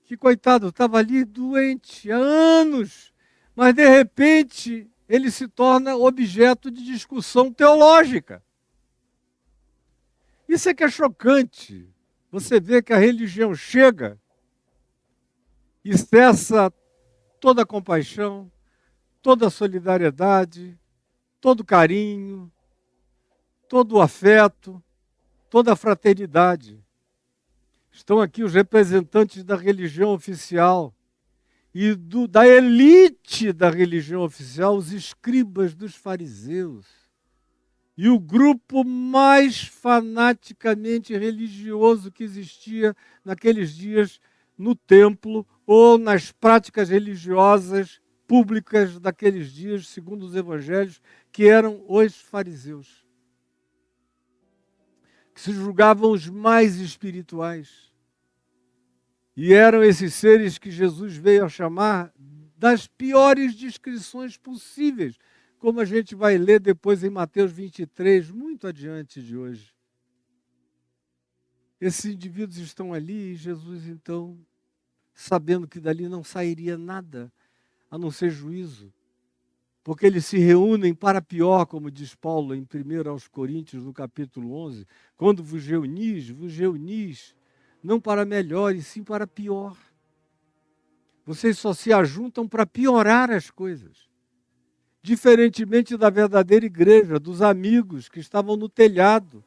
que, coitado, estava ali doente há anos, mas de repente ele se torna objeto de discussão teológica. Isso é que é chocante. Você vê que a religião chega e cessa toda a compaixão, toda a solidariedade, todo o carinho, todo o afeto, toda a fraternidade. Estão aqui os representantes da religião oficial e da elite da religião oficial, os escribas dos fariseus. E o grupo mais fanaticamente religioso que existia naqueles dias no templo ou nas práticas religiosas públicas daqueles dias, segundo os evangelhos, que eram os fariseus, que se julgavam os mais espirituais. E eram esses seres que Jesus veio a chamar das piores descrições possíveis, como a gente vai ler depois em Mateus 23, muito adiante de hoje. Esses indivíduos estão ali e Jesus, então, sabendo que dali não sairia nada, a não ser juízo, porque eles se reúnem para pior, como diz Paulo em 1 aos Coríntios, no capítulo 11, quando vos reunis, não para melhor, e sim para pior. Vocês só se ajuntam para piorar as coisas. Diferentemente da verdadeira igreja, dos amigos que estavam no telhado,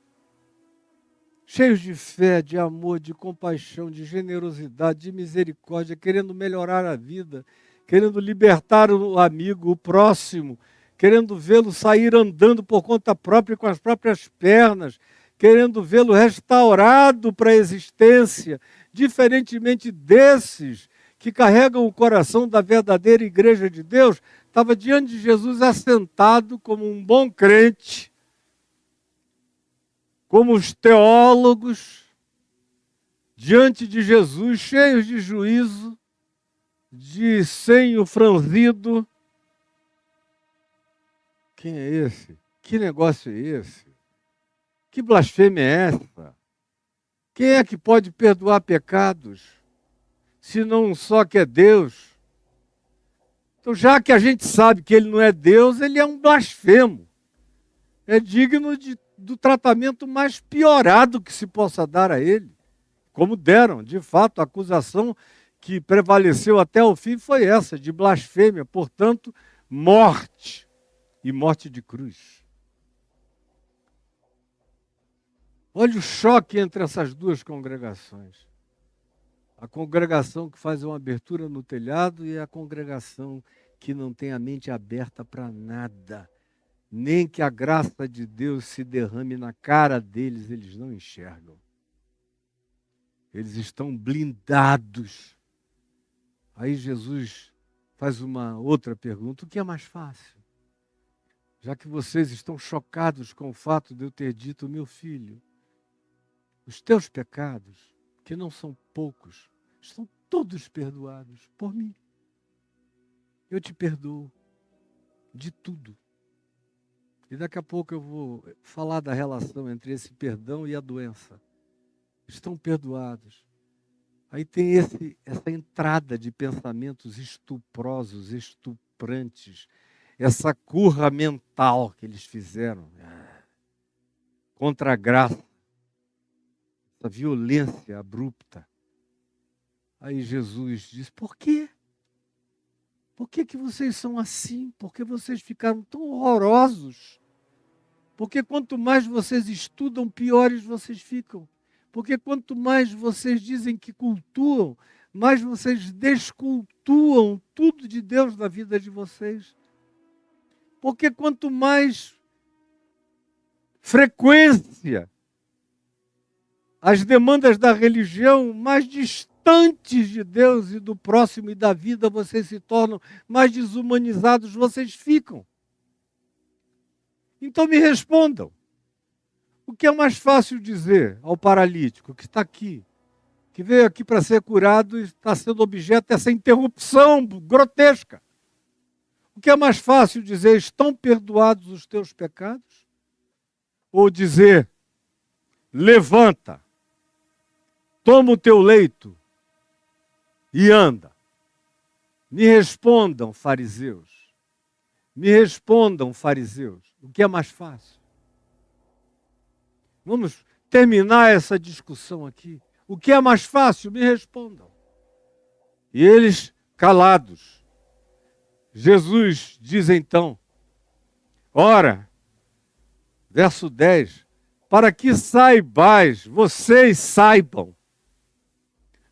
cheios de fé, de amor, de compaixão, de generosidade, de misericórdia, querendo melhorar a vida, querendo libertar o amigo, o próximo, querendo vê-lo sair andando por conta própria com as próprias pernas, querendo vê-lo restaurado para a existência, diferentemente desses que carregam o coração da verdadeira igreja de Deus. Estava diante de Jesus assentado como um bom crente, como os teólogos, diante de Jesus, cheios de juízo, de senho franzido. Quem é esse? Que negócio é esse? Que blasfêmia é essa? Quem é que pode perdoar pecados, se não só que é Deus? Então, já que a gente sabe que ele não é Deus, ele é um blasfemo. É digno do tratamento mais piorado que se possa dar a ele. Como deram, de fato, a acusação que prevaleceu até o fim foi essa, de blasfêmia, portanto, morte, e morte de cruz. Olha o choque entre essas duas congregações. A congregação que faz uma abertura no telhado e a congregação que não tem a mente aberta para nada. Nem que a graça de Deus se derrame na cara deles, eles não enxergam. Eles estão blindados. Aí Jesus faz uma outra pergunta: o que é mais fácil? Já que vocês estão chocados com o fato de eu ter dito, meu filho, os teus pecados, que não são poucos, estão todos perdoados por mim. Eu te perdoo de tudo. E daqui a pouco eu vou falar da relação entre esse perdão e a doença. Estão perdoados. Aí tem essa entrada de pensamentos estuprosos, estuprantes, essa curra mental que eles fizeram contra a graça, essa violência abrupta. Aí Jesus diz: por quê? Por que vocês são assim? Por que vocês ficaram tão horrorosos? Porque quanto mais vocês estudam, piores vocês ficam. Porque quanto mais vocês dizem que cultuam, mais vocês descultuam tudo de Deus na vida de vocês. Porque quanto mais frequência as demandas da religião, mais distantes de Deus e do próximo e da vida vocês se tornam, mais desumanizados vocês ficam. Então me respondam. O que é mais fácil dizer ao paralítico que está aqui, que veio aqui para ser curado e está sendo objeto dessa interrupção grotesca? O que é mais fácil dizer: estão perdoados os teus pecados? Ou dizer: levanta, toma o teu leito e anda? Me respondam, fariseus. Me respondam, fariseus. O que é mais fácil? Vamos terminar essa discussão aqui. O que é mais fácil? Me respondam. E eles, calados. Jesus diz então: ora, verso 10, para que saibais, vocês saibam.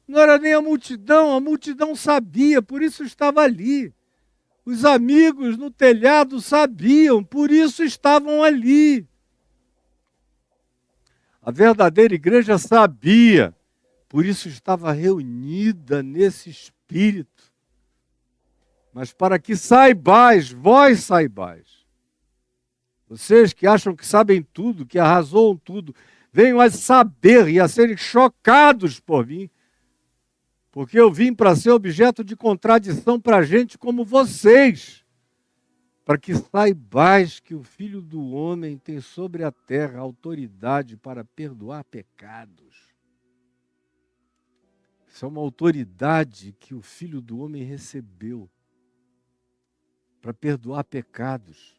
Não era nem a multidão sabia, por isso estava ali. Os amigos no telhado sabiam, por isso estavam ali. A verdadeira igreja sabia, por isso estava reunida nesse espírito. Mas para que saibais, vós saibais. Vocês que acham que sabem tudo, que arrazoam tudo, venham a saber e a serem chocados por mim. Porque eu vim para ser objeto de contradição para gente como vocês. Para que saibais que o Filho do Homem tem sobre a terra autoridade para perdoar pecados. Isso é uma autoridade que o Filho do Homem recebeu para perdoar pecados.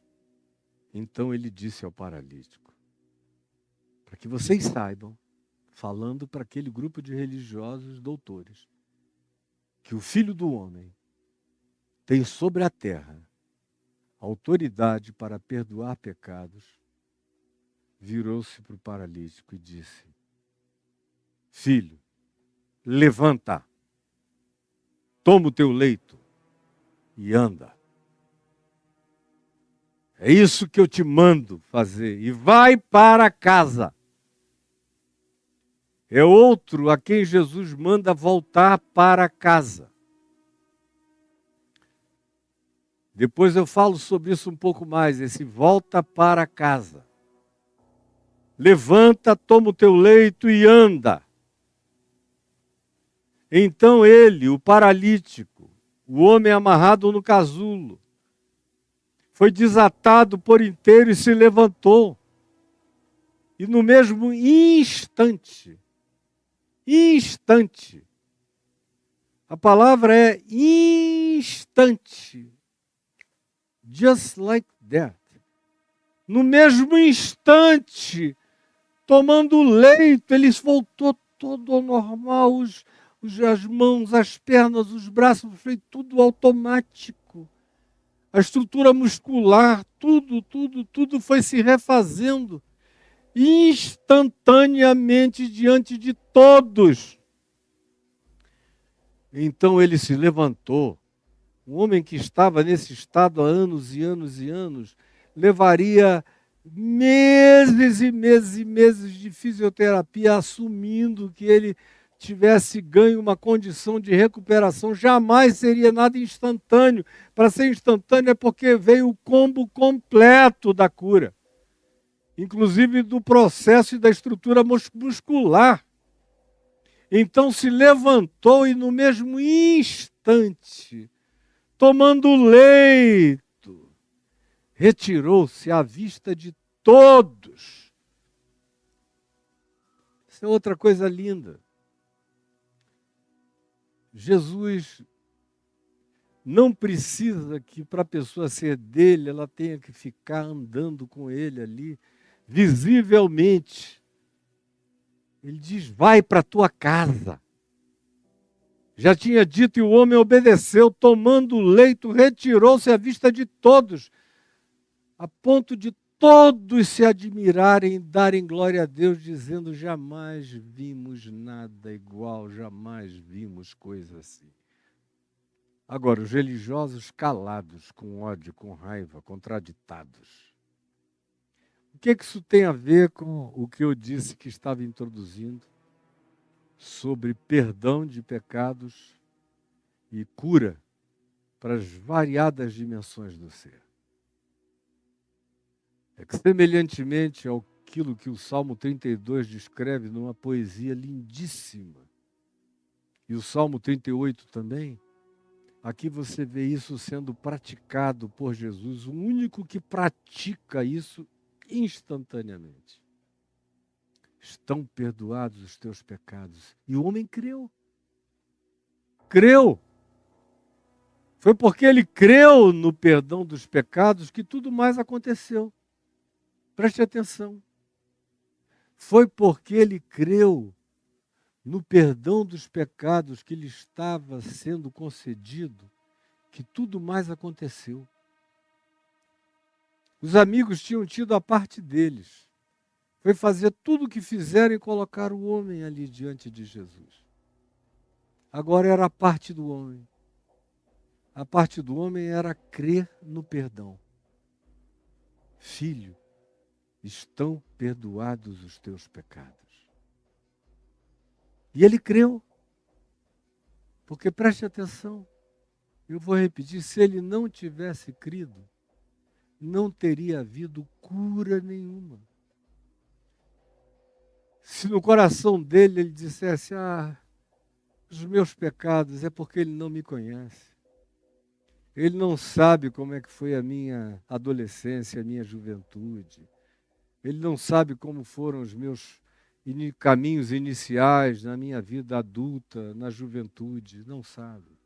Então ele disse ao paralítico: para que vocês saibam, falando para aquele grupo de religiosos doutores, que o Filho do Homem tem sobre a terra autoridade para perdoar pecados, virou-se para o paralítico e disse: filho, levanta, toma o teu leito e anda. É isso que eu te mando fazer. E vai para casa. É outro a quem Jesus manda voltar para casa. Depois eu falo sobre isso um pouco mais, esse volta para casa. Levanta, toma o teu leito e anda. Então ele, o paralítico, o homem amarrado no casulo, foi desatado por inteiro e se levantou. E no mesmo instante, a palavra é instante, just like that. No mesmo instante, tomando leito, ele voltou todo ao normal, as mãos, as pernas, os braços, foi tudo automático. A estrutura muscular, tudo foi se refazendo instantaneamente diante de todos. Então ele se levantou. Um homem que estava nesse estado há anos e anos e anos, levaria meses e meses e meses de fisioterapia, assumindo que ele tivesse ganho uma condição de recuperação. Jamais seria nada instantâneo. Para ser instantâneo é porque veio o combo completo da cura, inclusive do processo e da estrutura muscular. Então se levantou e no mesmo instante, tomando leito, retirou-se à vista de todos. Isso é outra coisa linda. Jesus não precisa que para a pessoa ser dele, ela tenha que ficar andando com ele ali, visivelmente. Ele diz, vai para a tua casa. Já tinha dito e o homem obedeceu, tomando o leito, retirou-se à vista de todos, a ponto de todos se admirarem e darem glória a Deus, dizendo, jamais vimos nada igual, jamais vimos coisa assim. Agora, os religiosos calados, com ódio, com raiva, contraditados. O que isso tem a ver com o que eu disse que estava introduzindo sobre perdão de pecados e cura para as variadas dimensões do ser? É que, semelhantemente àquilo que o Salmo 32 descreve numa poesia lindíssima, e o Salmo 38 também, aqui você vê isso sendo praticado por Jesus, o único que pratica isso instantaneamente. Estão perdoados os teus pecados. E o homem creu. Creu. Foi porque ele creu no perdão dos pecados que tudo mais aconteceu. Preste atenção. Foi porque ele creu no perdão dos pecados que lhe estava sendo concedido que tudo mais aconteceu. Os amigos tinham tido a parte deles. Foi fazer tudo o que fizeram e colocar o homem ali diante de Jesus. Agora era a parte do homem. A parte do homem era crer no perdão. Filho, estão perdoados os teus pecados. E ele creu. Porque preste atenção, eu vou repetir, se ele não tivesse crido, não teria havido cura nenhuma. Se no coração dele ele dissesse, os meus pecados é porque ele não me conhece. Ele não sabe como é que foi a minha adolescência, a minha juventude. Ele não sabe como foram os meus caminhos iniciais na minha vida adulta, na juventude. Não sabe.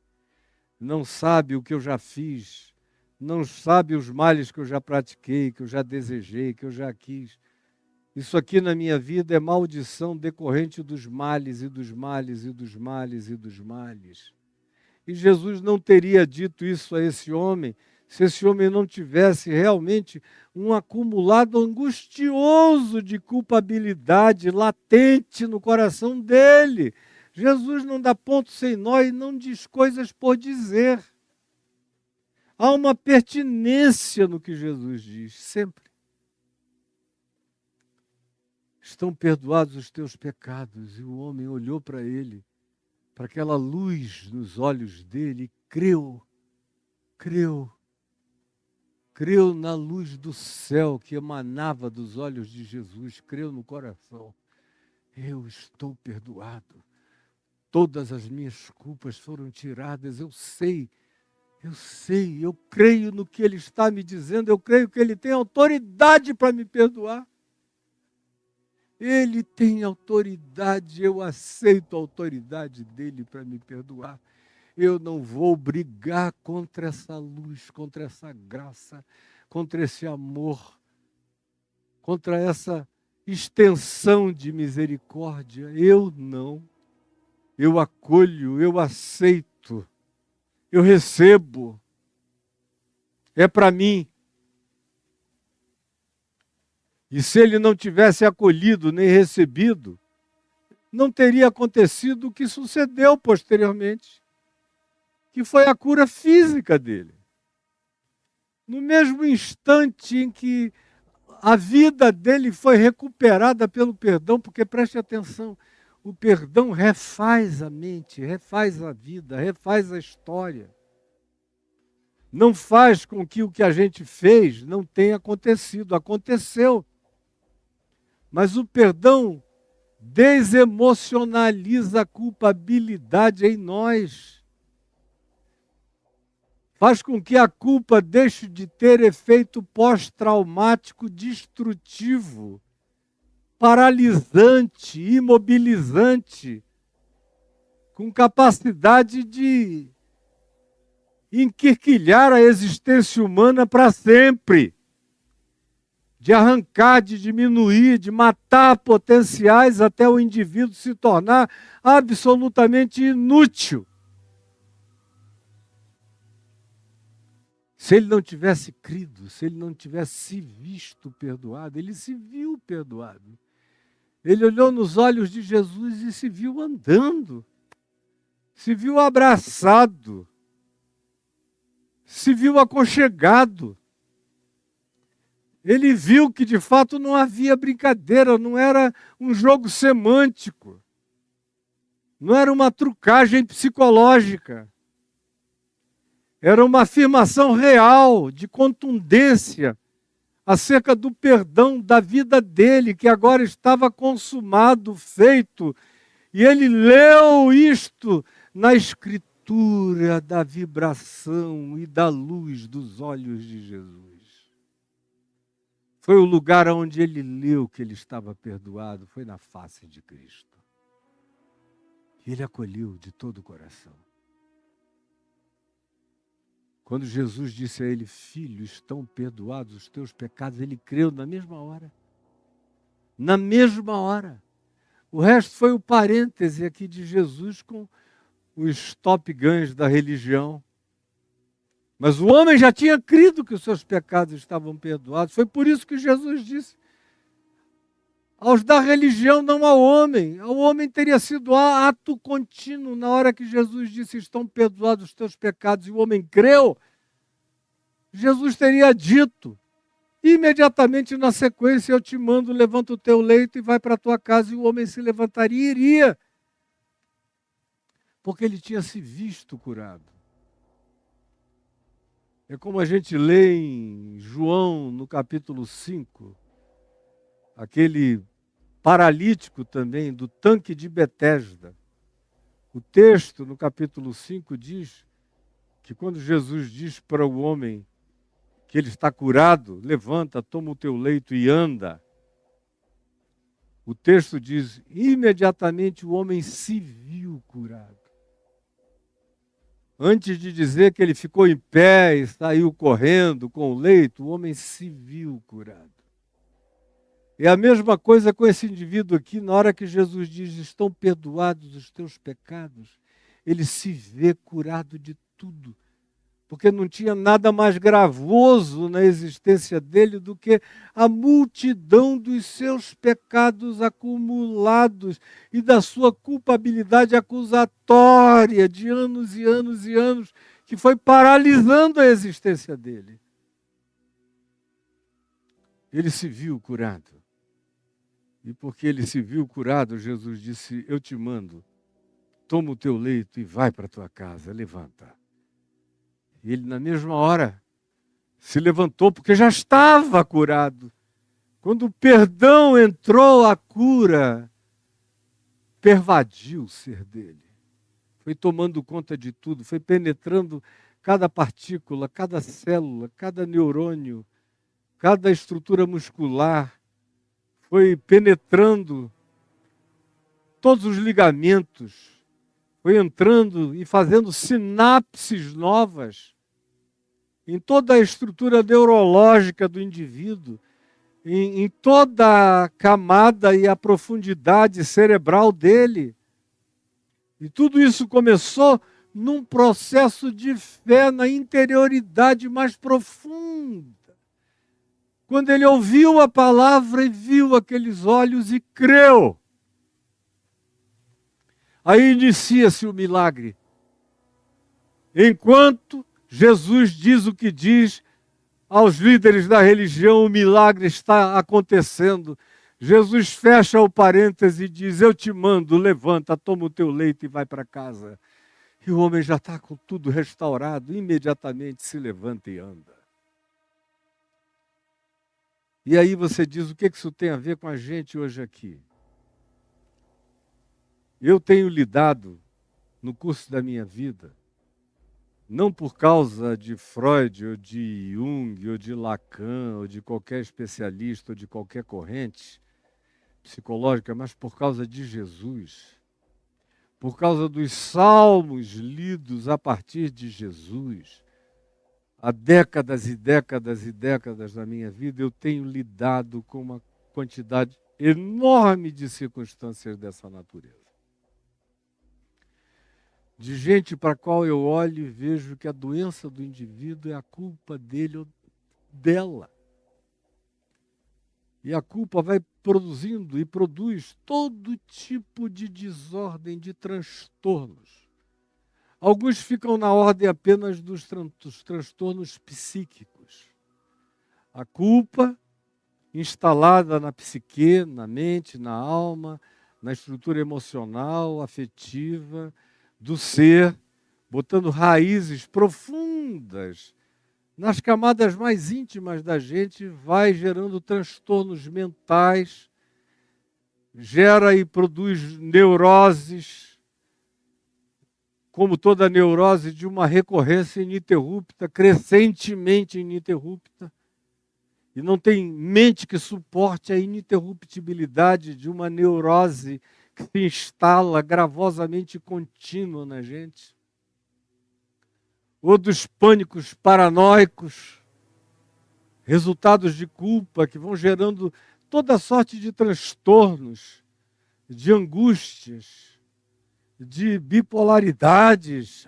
Não sabe o que eu já fiz. Não sabe os males que eu já pratiquei, que eu já desejei, que eu já quis. Isso aqui na minha vida é maldição decorrente dos males e dos males e dos males e dos males. E Jesus não teria dito isso a esse homem se esse homem não tivesse realmente um acumulado angustioso de culpabilidade latente no coração dele. Jesus não dá ponto sem nó e não diz coisas por dizer. Há uma pertinência no que Jesus diz, sempre. Estão perdoados os teus pecados. E o homem olhou para ele, para aquela luz nos olhos dele, e creu na luz do céu que emanava dos olhos de Jesus, creu no coração. Eu estou perdoado. Todas as minhas culpas foram tiradas, eu sei Eu sei, eu creio no que Ele está me dizendo, eu creio que Ele tem autoridade para me perdoar. Ele tem autoridade, eu aceito a autoridade dEle para me perdoar. Eu não vou brigar contra essa luz, contra essa graça, contra esse amor, contra essa extensão de misericórdia. Eu não. Eu acolho, eu aceito, eu recebo. É para mim. E se ele não tivesse acolhido nem recebido, não teria acontecido o que sucedeu posteriormente, que foi a cura física dele. No mesmo instante em que a vida dele foi recuperada pelo perdão, porque preste atenção, o perdão refaz a mente, refaz a vida, refaz a história. Não faz com que o que a gente fez não tenha acontecido, aconteceu. Mas o perdão desemocionaliza a culpabilidade em nós. Faz com que a culpa deixe de ter efeito pós-traumático destrutivo, paralisante, imobilizante, com capacidade de enquirquilhar a existência humana para sempre, de arrancar, de diminuir, de matar potenciais até o indivíduo se tornar absolutamente inútil. Se ele não tivesse crido, se ele não tivesse se visto perdoado, ele se viu perdoado. Ele olhou nos olhos de Jesus e se viu andando, se viu abraçado, se viu aconchegado. Ele viu que de fato não havia brincadeira, não era um jogo semântico, não era uma trucagem psicológica. Era uma afirmação real, de contundência, acerca do perdão da vida dele, que agora estava consumado, feito. E ele leu isto na escritura da vibração e da luz dos olhos de Jesus. Foi o lugar onde ele leu que ele estava perdoado, foi na face de Cristo. E ele acolheu de todo o coração. Quando Jesus disse a ele, filho, estão perdoados os teus pecados, ele creu na mesma hora. Na mesma hora. O resto foi o parêntese aqui de Jesus com os Top Guns da religião. Mas o homem já tinha crido que os seus pecados estavam perdoados. Foi por isso que Jesus disse, aos da religião, não ao homem. Ao homem teria sido ato contínuo. Na hora que Jesus disse, estão perdoados os teus pecados, e o homem creu, Jesus teria dito, imediatamente na sequência, eu te mando, levanta o teu leito e vai para a tua casa, e o homem se levantaria e iria. Porque ele tinha se visto curado. É como a gente lê em João, no capítulo 5, aquele paralítico também, do tanque de Betesda. O texto, no capítulo 5, diz que quando Jesus diz para o homem que ele está curado, levanta, toma o teu leito e anda. O texto diz, imediatamente o homem se viu curado. Antes de dizer que ele ficou em pé e saiu correndo com o leito, o homem se viu curado. É a mesma coisa com esse indivíduo aqui, na hora que Jesus diz, estão perdoados os teus pecados, ele se vê curado de tudo. Porque não tinha nada mais gravoso na existência dele do que a multidão dos seus pecados acumulados e da sua culpabilidade acusatória de anos e anos e anos, que foi paralisando a existência dele. Ele se viu curado. E porque ele se viu curado, Jesus disse, eu te mando, toma o teu leito e vai para a tua casa, levanta. E ele, na mesma hora, se levantou porque já estava curado. Quando o perdão entrou, a cura pervadiu o ser dele. Foi tomando conta de tudo, foi penetrando cada partícula, cada célula, cada neurônio, cada estrutura muscular, foi penetrando todos os ligamentos, foi entrando e fazendo sinapses novas em toda a estrutura neurológica do indivíduo, em toda a camada e a profundidade cerebral dele. E tudo isso começou num processo de fé na interioridade mais profunda. Quando ele ouviu a palavra e viu aqueles olhos e creu. Aí inicia-se o milagre. Enquanto Jesus diz o que diz aos líderes da religião, o milagre está acontecendo. Jesus fecha o parêntese e diz: eu te mando, levanta, toma o teu leito e vai para casa. E o homem já está com tudo restaurado, imediatamente se levanta e anda. E aí você diz, o que isso tem a ver com a gente hoje aqui? Eu tenho lidado, no curso da minha vida, não por causa de Freud, ou de Jung, ou de Lacan, ou de qualquer especialista, ou de qualquer corrente psicológica, mas por causa de Jesus. Por causa dos salmos lidos a partir de Jesus. Há décadas e décadas e décadas da minha vida, eu tenho lidado com uma quantidade enorme de circunstâncias dessa natureza. De gente para a qual eu olho e vejo que a doença do indivíduo é a culpa dele ou dela. E a culpa vai produzindo e produz todo tipo de desordem, de transtornos. Alguns ficam na ordem apenas dos transtornos psíquicos. A culpa instalada na psique, na mente, na alma, na estrutura emocional, afetiva, do ser, botando raízes profundas nas camadas mais íntimas da gente, vai gerando transtornos mentais, gera e produz neuroses, como toda neurose, de uma recorrência ininterrupta, crescentemente ininterrupta, e não tem mente que suporte a ininterruptibilidade de uma neurose que se instala gravosamente contínua na gente. Ou dos pânicos paranoicos, resultados de culpa que vão gerando toda sorte de transtornos, de angústias, de bipolaridades,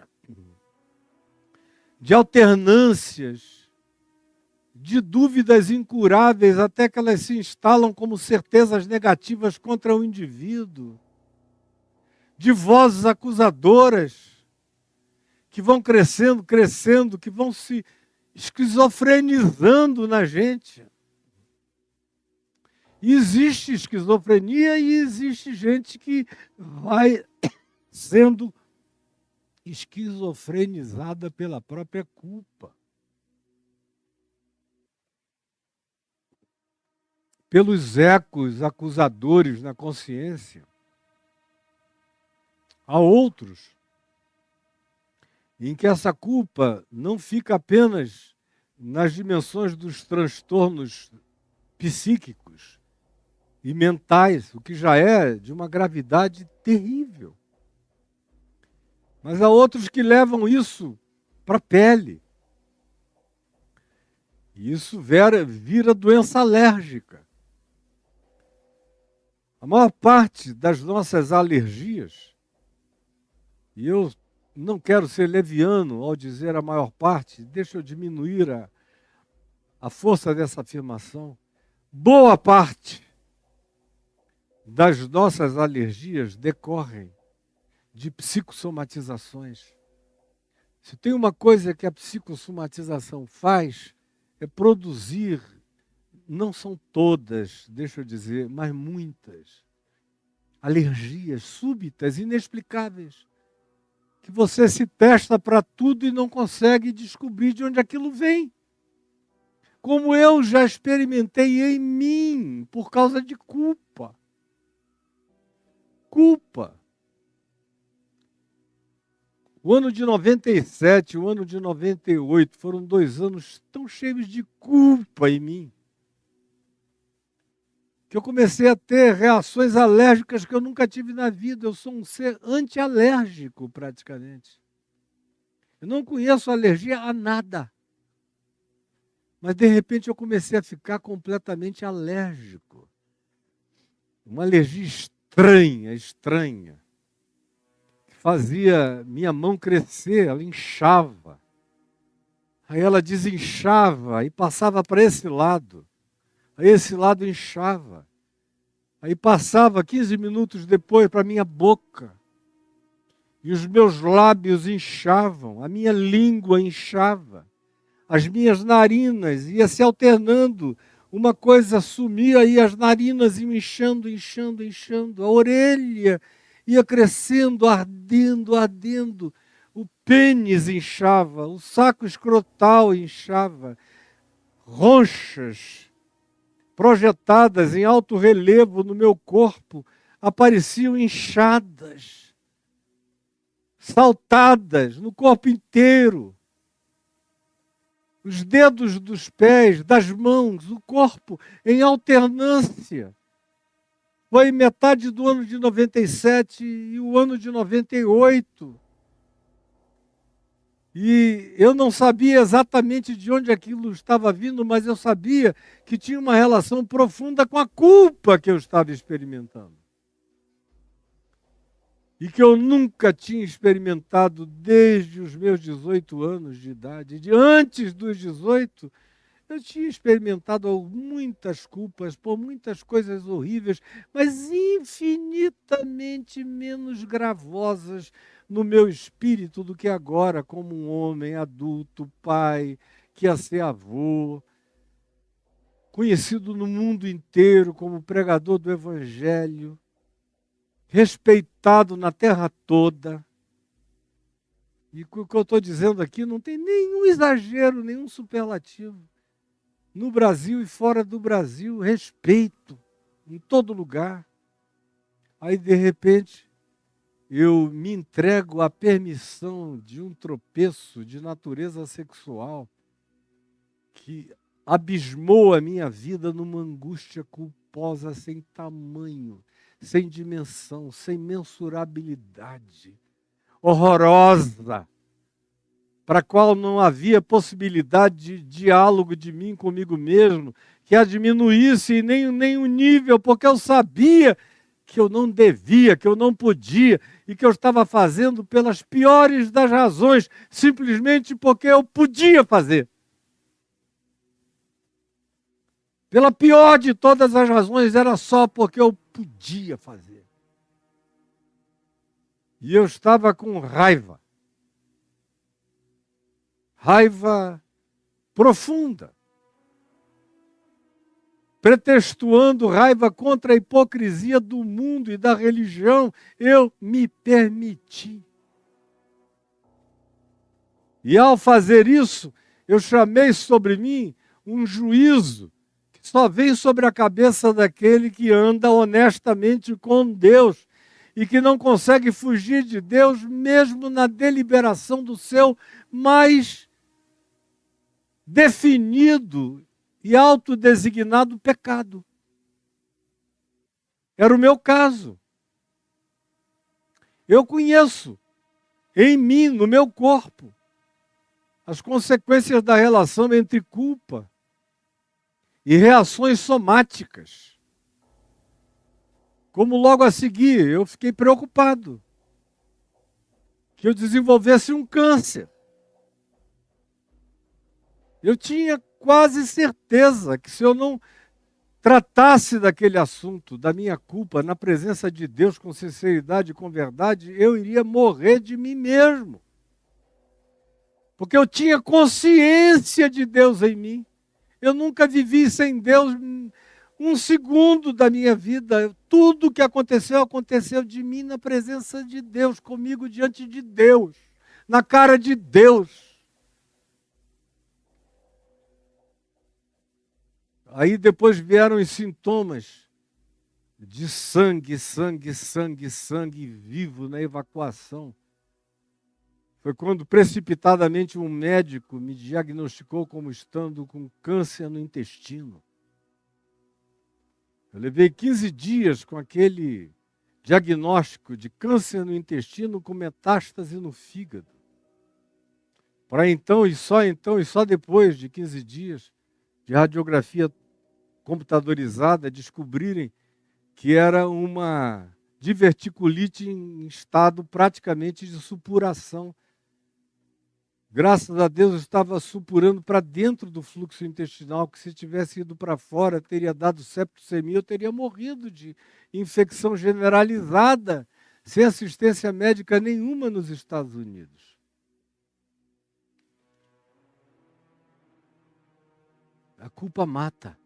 de alternâncias, de dúvidas incuráveis, até que elas se instalam como certezas negativas contra o indivíduo, de vozes acusadoras, que vão crescendo, crescendo, que vão se esquizofrenizando na gente. E existe esquizofrenia e existe gente que vai sendo esquizofrenizada pela própria culpa. Pelos ecos acusadores na consciência. Há outros em que essa culpa não fica apenas nas dimensões dos transtornos psíquicos e mentais, o que já é de uma gravidade terrível. Mas há outros que levam isso para a pele. E isso vira doença alérgica. A maior parte das nossas alergias, e eu não quero ser leviano ao dizer a maior parte, deixa eu diminuir a força dessa afirmação. Boa parte das nossas alergias decorrem de psicossomatizações. Se tem uma coisa que a psicossomatização faz, é produzir, não são todas, deixa eu dizer, mas muitas, alergias súbitas, inexplicáveis, que você se testa para tudo e não consegue descobrir de onde aquilo vem. Como eu já experimentei em mim, por causa de culpa. Culpa. O ano de 97, o ano de 98 foram 2 anos tão cheios de culpa em mim, que eu comecei a ter reações alérgicas que eu nunca tive na vida. Eu sou um ser antialérgico, praticamente. Eu não conheço alergia a nada. Mas, de repente, eu comecei a ficar completamente alérgico. Uma alergia estranha. Que fazia minha mão crescer, ela inchava. Aí ela desinchava e passava para esse lado. Aí esse lado inchava. Aí passava 15 minutos depois para a minha boca. E os meus lábios inchavam, a minha língua inchava. As minhas narinas ia se alternando. Uma coisa sumia e as narinas iam inchando. A orelha ia crescendo, ardendo. O pênis inchava, o saco escrotal inchava. Ronchas projetadas em alto relevo no meu corpo apareciam inchadas, saltadas no corpo inteiro. Os dedos dos pés, das mãos, o corpo em alternância. Foi metade do ano de 97 e o ano de 98. E eu não sabia exatamente de onde aquilo estava vindo, mas eu sabia que tinha uma relação profunda com a culpa que eu estava experimentando. E que eu nunca tinha experimentado desde os meus 18 anos de idade. De antes dos 18, eu tinha experimentado muitas culpas por muitas coisas horríveis, mas infinitamente menos gravosas no meu espírito do que agora, como um homem adulto, pai, que ia ser avô, conhecido no mundo inteiro como pregador do Evangelho, respeitado na terra toda. E o que eu estou dizendo aqui não tem nenhum exagero, nenhum superlativo. No Brasil e fora do Brasil, respeito em todo lugar. Aí, de repente, eu me entrego à permissão de um tropeço de natureza sexual que abismou a minha vida numa angústia culposa sem tamanho, sem dimensão, sem mensurabilidade, horrorosa, para a qual não havia possibilidade de diálogo de mim comigo mesmo, que a diminuísse nem o nível, porque eu sabia que eu não devia, que eu não podia, e que eu estava fazendo pelas piores das razões, simplesmente porque eu podia fazer. Pela pior de todas as razões, era só porque eu podia fazer. E eu estava com raiva. Raiva profunda. Pretextuando raiva contra a hipocrisia do mundo e da religião, eu me permiti. E ao fazer isso, eu chamei sobre mim um juízo que só vem sobre a cabeça daquele que anda honestamente com Deus e que não consegue fugir de Deus mesmo na deliberação do seu mais definido e autodesignado pecado. Era o meu caso. Eu conheço em mim, no meu corpo, as consequências da relação entre culpa e reações somáticas. Como logo a seguir eu fiquei preocupado que eu desenvolvesse um câncer. Eu tinha quase certeza que se eu não tratasse daquele assunto, da minha culpa, na presença de Deus com sinceridade e com verdade, eu iria morrer de mim mesmo. Porque eu tinha consciência de Deus em mim. Eu nunca vivi sem Deus um segundo da minha vida. Tudo que aconteceu, aconteceu de mim na presença de Deus, comigo diante de Deus, na cara de Deus. Aí depois vieram os sintomas de sangue vivo na evacuação. Foi quando precipitadamente um médico me diagnosticou como estando com câncer no intestino. Eu levei 15 dias com aquele diagnóstico de câncer no intestino com metástase no fígado. Para então, e só depois de 15 dias de radiografia computadorizada, descobrirem que era uma diverticulite em estado praticamente de supuração. Graças a Deus eu estava supurando para dentro do fluxo intestinal, que se tivesse ido para fora, teria dado septicemia, eu teria morrido de infecção generalizada, sem assistência médica nenhuma nos Estados Unidos. A culpa mata.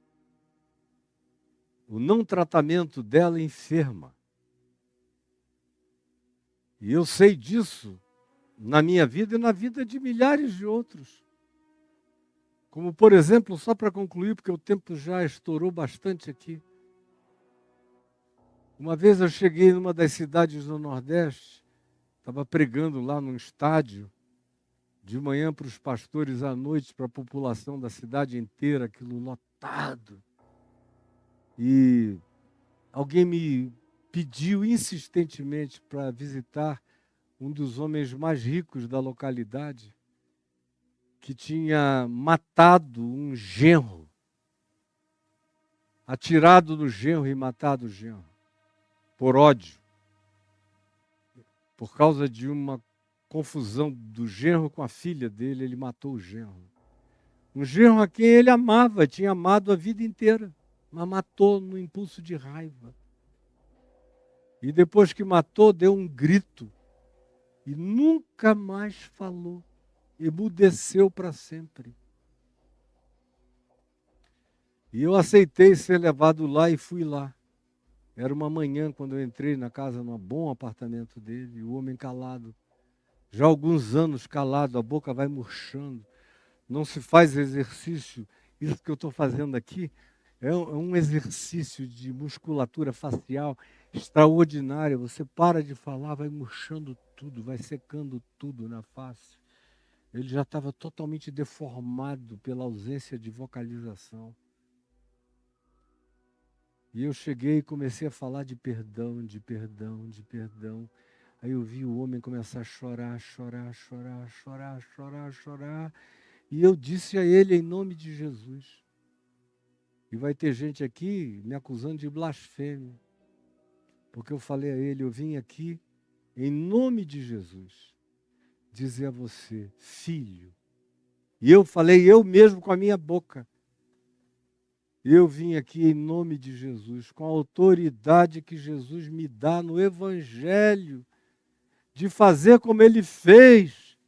O não tratamento dela enferma. E eu sei disso na minha vida e na vida de milhares de outros. Como, por exemplo, só para concluir, porque o tempo já estourou bastante aqui. Uma vez eu cheguei numa das cidades do Nordeste, estava pregando lá num estádio, de manhã para os pastores, à noite para a população da cidade inteira, aquilo lotado. E alguém me pediu insistentemente para visitar um dos homens mais ricos da localidade, que tinha matado um genro, atirado no genro e matado o genro, por ódio, por causa de uma confusão do genro com a filha dele, ele matou o genro. Um genro a quem ele amava, tinha amado a vida inteira, mas matou no impulso de raiva. E depois que matou, deu um grito e nunca mais falou, emudeceu para sempre. E eu aceitei ser levado lá e fui lá. Era uma manhã quando eu entrei na casa, num bom apartamento dele, e o homem calado. Já há alguns anos calado, a boca vai murchando. Não se faz exercício. Isso que eu estou fazendo aqui é um exercício de musculatura facial extraordinário. Você para de falar, vai murchando tudo, vai secando tudo na face. Ele já estava totalmente deformado pela ausência de vocalização. E eu cheguei e comecei a falar de perdão, de perdão, de perdão. Aí eu vi o homem começar a chorar, chorar, chorar, chorar, chorar, chorar. E eu disse a ele em nome de Jesus. E vai ter gente aqui me acusando de blasfêmia. Porque eu falei a ele, eu vim aqui em nome de Jesus dizer a você, filho. E eu falei eu mesmo com a minha boca. Eu vim aqui em nome de Jesus, com a autoridade que Jesus me dá no Evangelho, de fazer como ele fez,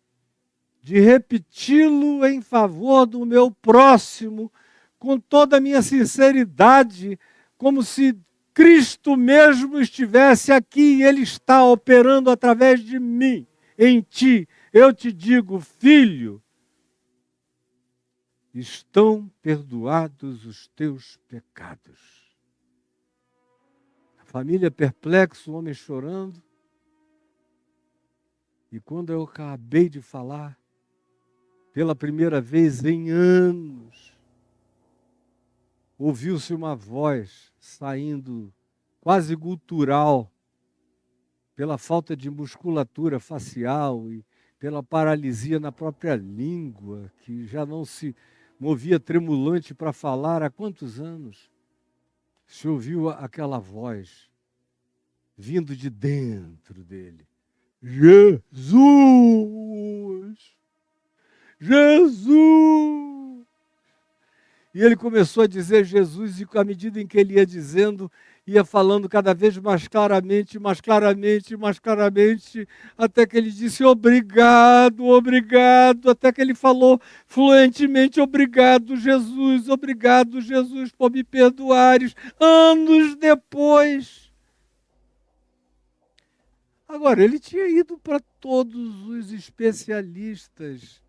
de repeti-lo em favor do meu próximo, com toda a minha sinceridade, como se Cristo mesmo estivesse aqui e ele está operando através de mim, em ti. Eu te digo, filho, estão perdoados os teus pecados. A família perplexa, o homem chorando. E quando eu acabei de falar, pela primeira vez em anos, ouviu-se uma voz saindo quase gutural, pela falta de musculatura facial e pela paralisia na própria língua, que já não se movia tremulante para falar há quantos anos? Se ouviu aquela voz vindo de dentro dele. Jesus! Jesus! E ele começou a dizer Jesus, e à medida em que ele ia dizendo, ia falando cada vez mais claramente, mais claramente, mais claramente, até que ele disse obrigado, obrigado, até que ele falou fluentemente obrigado, Jesus, por me perdoares, anos depois. Agora, ele tinha ido para todos os especialistas,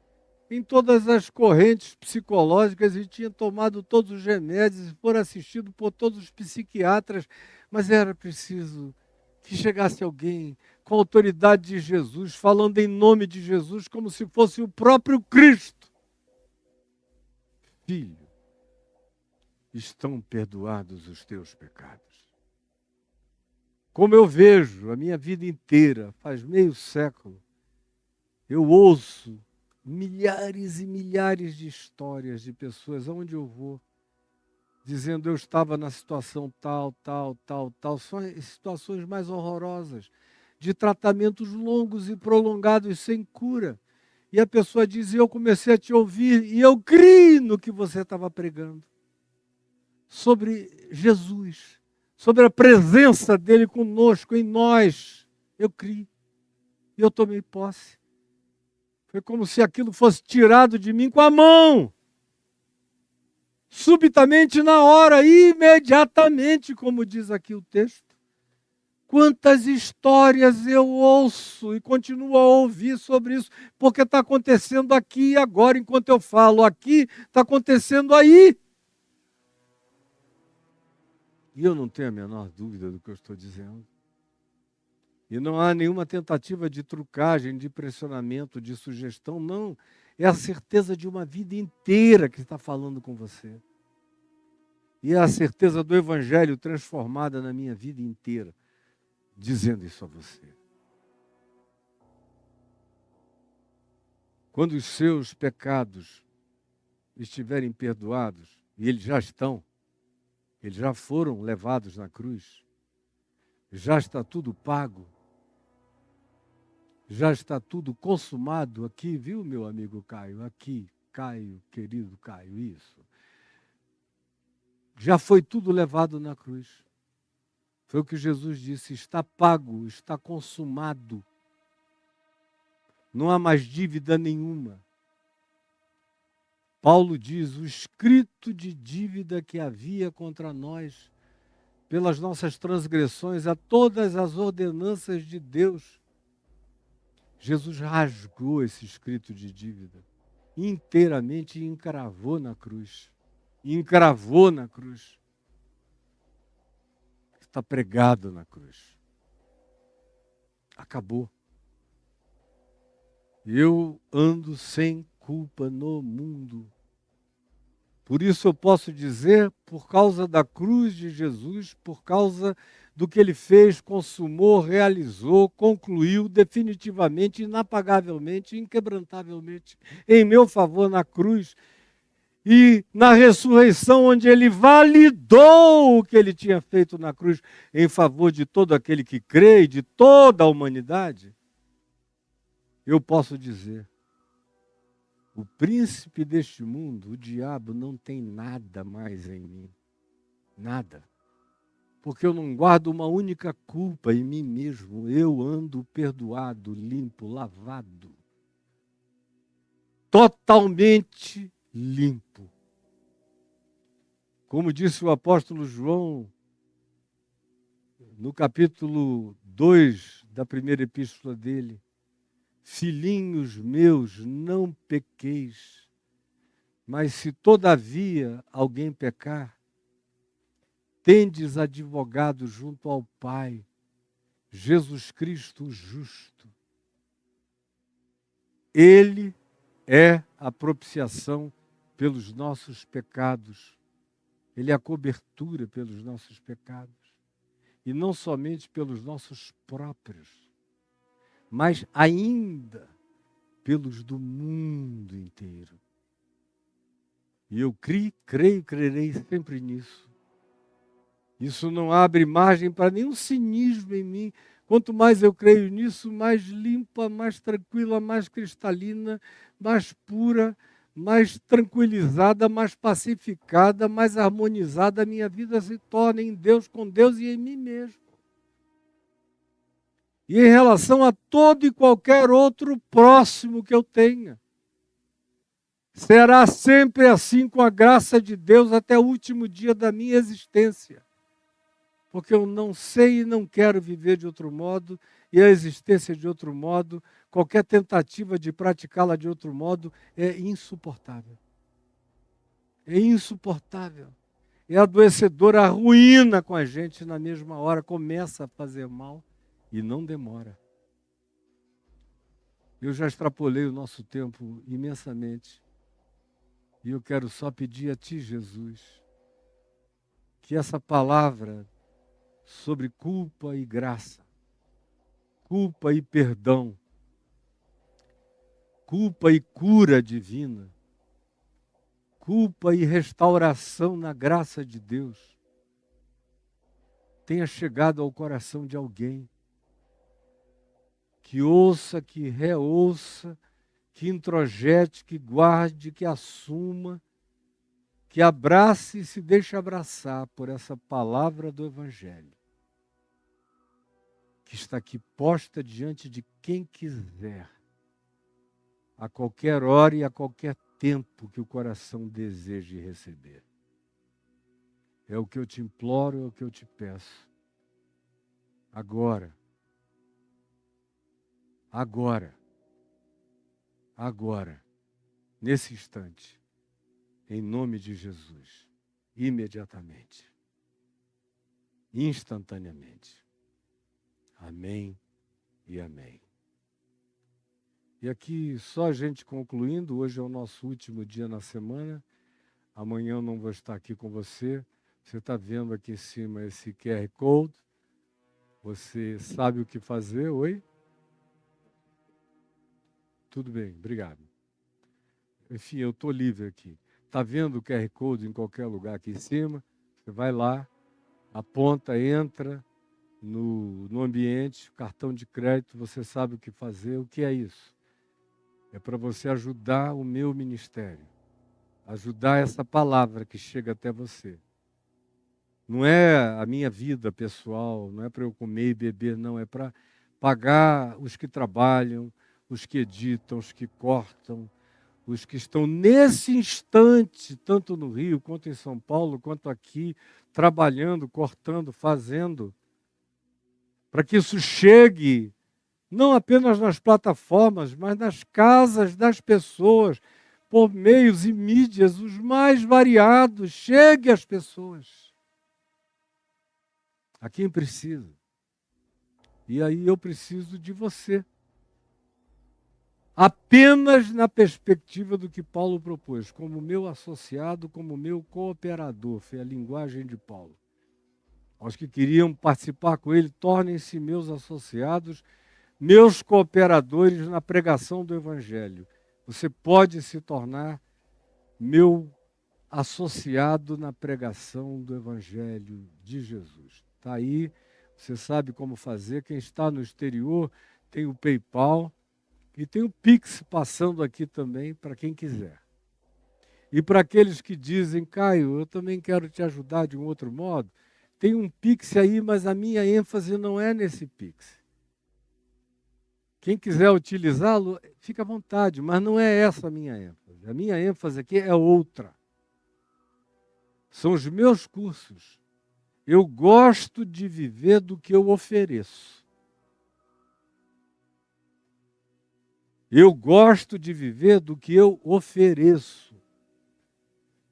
em todas as correntes psicológicas, e tinha tomado todos os remédios, e for assistido por todos os psiquiatras, mas era preciso que chegasse alguém com a autoridade de Jesus, falando em nome de Jesus, como se fosse o próprio Cristo. Filho, estão perdoados os teus pecados. Como eu vejo a minha vida inteira, faz meio século, eu ouço milhares e milhares de histórias de pessoas, aonde eu vou, dizendo eu estava na situação tal, tal, tal, tal. São as situações mais horrorosas, de tratamentos longos e prolongados sem cura. E a pessoa diz, eu comecei a te ouvir e eu criei no que você estava pregando. Sobre Jesus, sobre a presença dele conosco, em nós. Eu criei e eu tomei posse. Foi como se aquilo fosse tirado de mim com a mão. Subitamente, na hora, imediatamente, como diz aqui o texto. Quantas histórias eu ouço e continuo a ouvir sobre isso, porque está acontecendo aqui e agora, enquanto eu falo aqui, está acontecendo aí. E eu não tenho a menor dúvida do que eu estou dizendo. E não há nenhuma tentativa de trucagem, de pressionamento, de sugestão, não. É a certeza de uma vida inteira que está falando com você. E é a certeza do Evangelho transformada na minha vida inteira, dizendo isso a você. Quando os seus pecados estiverem perdoados, e eles já estão, eles já foram levados na cruz, já está tudo pago, já está tudo consumado aqui, viu, meu amigo Caio? Aqui, Caio, querido Caio, isso. Já foi tudo levado na cruz. Foi o que Jesus disse, está pago, está consumado. Não há mais dívida nenhuma. Paulo diz, o escrito de dívida que havia contra nós, pelas nossas transgressões, a todas as ordenanças de Deus, Jesus rasgou esse escrito de dívida inteiramente e encravou na cruz. Encravou na cruz. Está pregado na cruz. Acabou. Eu ando sem culpa no mundo. Por isso eu posso dizer, por causa da cruz de Jesus, por causa do que ele fez, consumou, realizou, concluiu definitivamente, inapagavelmente, inquebrantavelmente, em meu favor na cruz e na ressurreição, onde ele validou o que ele tinha feito na cruz em favor de todo aquele que crê e de toda a humanidade, eu posso dizer, o príncipe deste mundo, o diabo, não tem nada mais em mim. Nada. Porque eu não guardo uma única culpa em mim mesmo. Eu ando perdoado, limpo, lavado. Totalmente limpo. Como disse o apóstolo João, no capítulo 2 da primeira epístola dele, filhinhos meus, não pequeis, mas se todavia alguém pecar, tendes advogado junto ao Pai, Jesus Cristo o justo. Ele é a propiciação pelos nossos pecados. Ele é a cobertura pelos nossos pecados. E não somente pelos nossos próprios, mas ainda pelos do mundo inteiro. E eu creio, crerei sempre nisso. Isso não abre margem para nenhum cinismo em mim. Quanto mais eu creio nisso, mais limpa, mais tranquila, mais cristalina, mais pura, mais tranquilizada, mais pacificada, mais harmonizada a minha vida se torna em Deus, com Deus e em mim mesmo. E em relação a todo e qualquer outro próximo que eu tenha. Será sempre assim com a graça de Deus até o último dia da minha existência. Porque eu não sei e não quero viver de outro modo, e a existência de outro modo, qualquer tentativa de praticá-la de outro modo é insuportável. É insuportável. É adoecedora, arruína com a gente na mesma hora, começa a fazer mal. E não demora. Eu já extrapolei o nosso tempo imensamente. E eu quero só pedir a Ti, Jesus, que essa palavra sobre culpa e graça, culpa e perdão, culpa e cura divina, culpa e restauração na graça de Deus, tenha chegado ao coração de alguém, que ouça, que reouça, que introjete, que guarde, que assuma, que abrace e se deixe abraçar por essa palavra do Evangelho, que está aqui posta diante de quem quiser, a qualquer hora e a qualquer tempo que o coração deseje receber. É o que eu te imploro, é o que eu te peço. Agora, nesse instante, em nome de Jesus, imediatamente, instantaneamente. Amém e amém. E aqui, só a gente concluindo, hoje é o nosso último dia na semana, amanhã eu não vou estar aqui com você. Você está vendo aqui em cima esse QR Code, você sabe o que fazer, oi? Tudo bem, obrigado. Enfim, eu estou livre aqui. Está vendo o QR Code em qualquer lugar aqui em cima? Você vai lá, aponta, entra no ambiente, cartão de crédito, você sabe o que fazer. O que é isso? É para você ajudar o meu ministério, ajudar essa palavra que chega até você. Não é a minha vida pessoal, não é para eu comer e beber, não, é para pagar os que trabalham, os que editam, os que cortam, os que estão nesse instante, tanto no Rio, quanto em São Paulo, quanto aqui, trabalhando, cortando, fazendo, para que isso chegue, não apenas nas plataformas, mas nas casas das pessoas, por meios e mídias os mais variados, chegue às pessoas, a quem precisa. E aí eu preciso de você. Apenas na perspectiva do que Paulo propôs, como meu associado, como meu cooperador, foi a linguagem de Paulo. Aos que queriam participar com ele, tornem-se meus associados, meus cooperadores na pregação do Evangelho. Você pode se tornar meu associado na pregação do Evangelho de Jesus. Está aí, você sabe como fazer. Quem está no exterior tem o PayPal, e tem o Pix passando aqui também para quem quiser. E para aqueles que dizem, Caio, eu também quero te ajudar de um outro modo, tem um Pix aí, mas a minha ênfase não é nesse Pix. Quem quiser utilizá-lo, fica à vontade, mas não é essa a minha ênfase. A minha ênfase aqui é outra. São os meus cursos. Eu gosto de viver do que eu ofereço. Eu gosto de viver do que eu ofereço,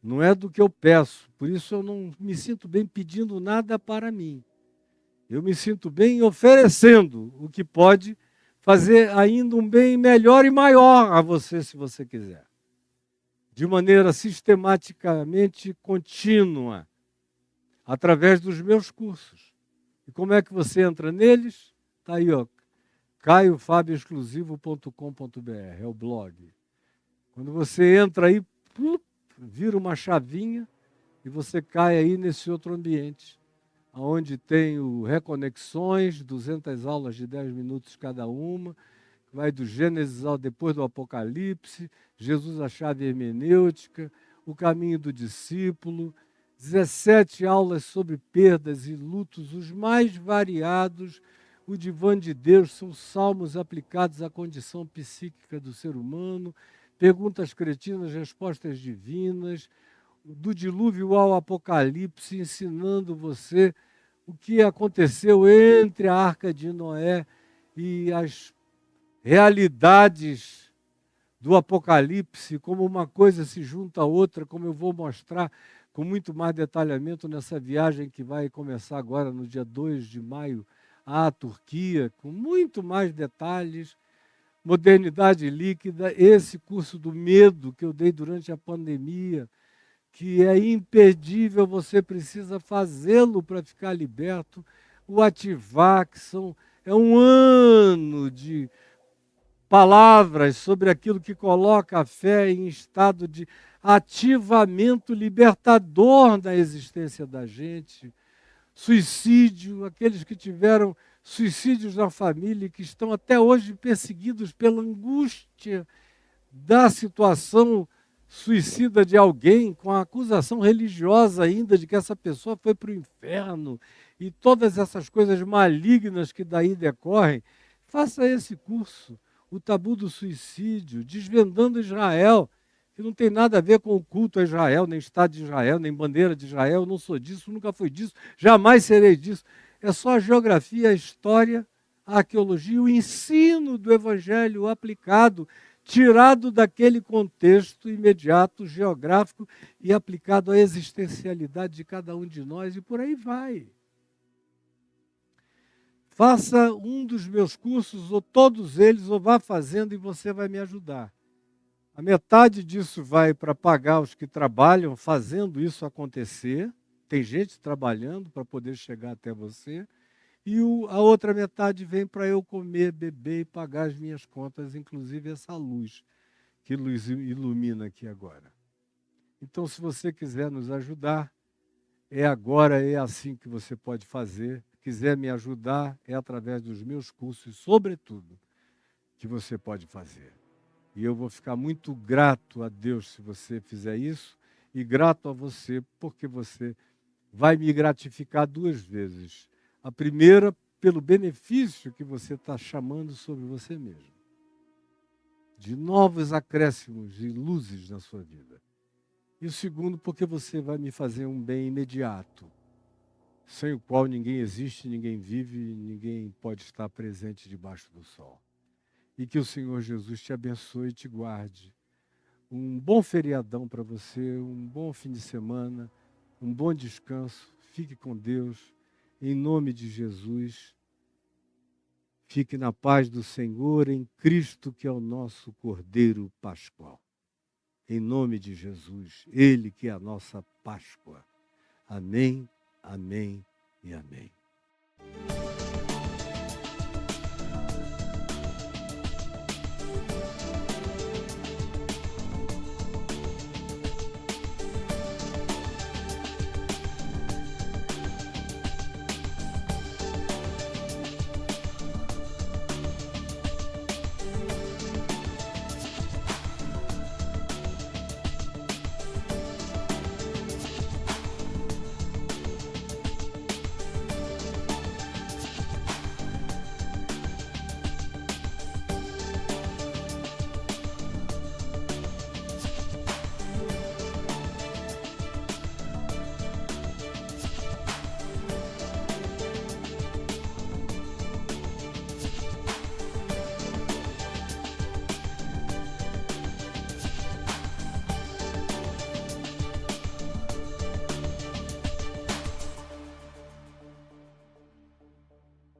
não é do que eu peço. Por isso eu não me sinto bem pedindo nada para mim. Eu me sinto bem oferecendo o que pode fazer ainda um bem melhor e maior a você, se você quiser. De maneira sistematicamente contínua, através dos meus cursos. E como é que você entra neles? Está aí, ó. caiofabioexclusivo.com.br, é o blog. Quando você entra aí, vira uma chavinha e você cai aí nesse outro ambiente, onde tem o Reconexões, 200 aulas de 10 minutos cada uma, vai do Gênesis ao depois do Apocalipse, Jesus a chave hermenêutica, o caminho do discípulo, 17 aulas sobre perdas e lutos, os mais variados. O divã de Deus são salmos aplicados à condição psíquica do ser humano, perguntas cretinas, respostas divinas, do dilúvio ao Apocalipse, ensinando você o que aconteceu entre a Arca de Noé e as realidades do Apocalipse, como uma coisa se junta à outra, como eu vou mostrar com muito mais detalhamento nessa viagem que vai começar agora no dia 2 de maio, à Turquia, com muito mais detalhes, modernidade líquida, esse curso do medo que eu dei durante a pandemia, que é imperdível, você precisa fazê-lo para ficar liberto, o ativar, é um ano de palavras sobre aquilo que coloca a fé em estado de ativamento libertador da existência da gente. Suicídio, aqueles que tiveram suicídios na família e que estão até hoje perseguidos pela angústia da situação suicida de alguém, com a acusação religiosa ainda de que essa pessoa foi para o inferno, e todas essas coisas malignas que daí decorrem. Faça esse curso, o tabu do suicídio, desvendando Israel, que não tem nada a ver com o culto a Israel, nem Estado de Israel, nem bandeira de Israel. Eu não sou disso, nunca fui disso, jamais serei disso. É só a geografia, a história, a arqueologia, o ensino do Evangelho aplicado, tirado daquele contexto imediato, geográfico, e aplicado à existencialidade de cada um de nós, e por aí vai. Faça um dos meus cursos, ou todos eles, ou vá fazendo e você vai me ajudar. A metade disso vai para pagar os que trabalham fazendo isso acontecer. Tem gente trabalhando para poder chegar até você. E a outra metade vem para eu comer, beber e pagar as minhas contas, inclusive essa luz que ilumina aqui agora. Então, se você quiser nos ajudar, é agora, é assim que você pode fazer. Quiser me ajudar, é através dos meus cursos, sobretudo, que você pode fazer. E eu vou ficar muito grato a Deus se você fizer isso, e grato a você porque você vai me gratificar duas vezes. A primeira, pelo benefício que você está chamando sobre você mesmo, de novos acréscimos e luzes na sua vida. E o segundo, porque você vai me fazer um bem imediato, sem o qual ninguém existe, ninguém vive, ninguém pode estar presente debaixo do sol. E que o Senhor Jesus te abençoe e te guarde. Um bom feriadão para você, um bom fim de semana, um bom descanso. Fique com Deus. Em nome de Jesus, fique na paz do Senhor, em Cristo, que é o nosso Cordeiro Pascual. Em nome de Jesus, Ele que é a nossa Páscoa. Amém, amém e amém.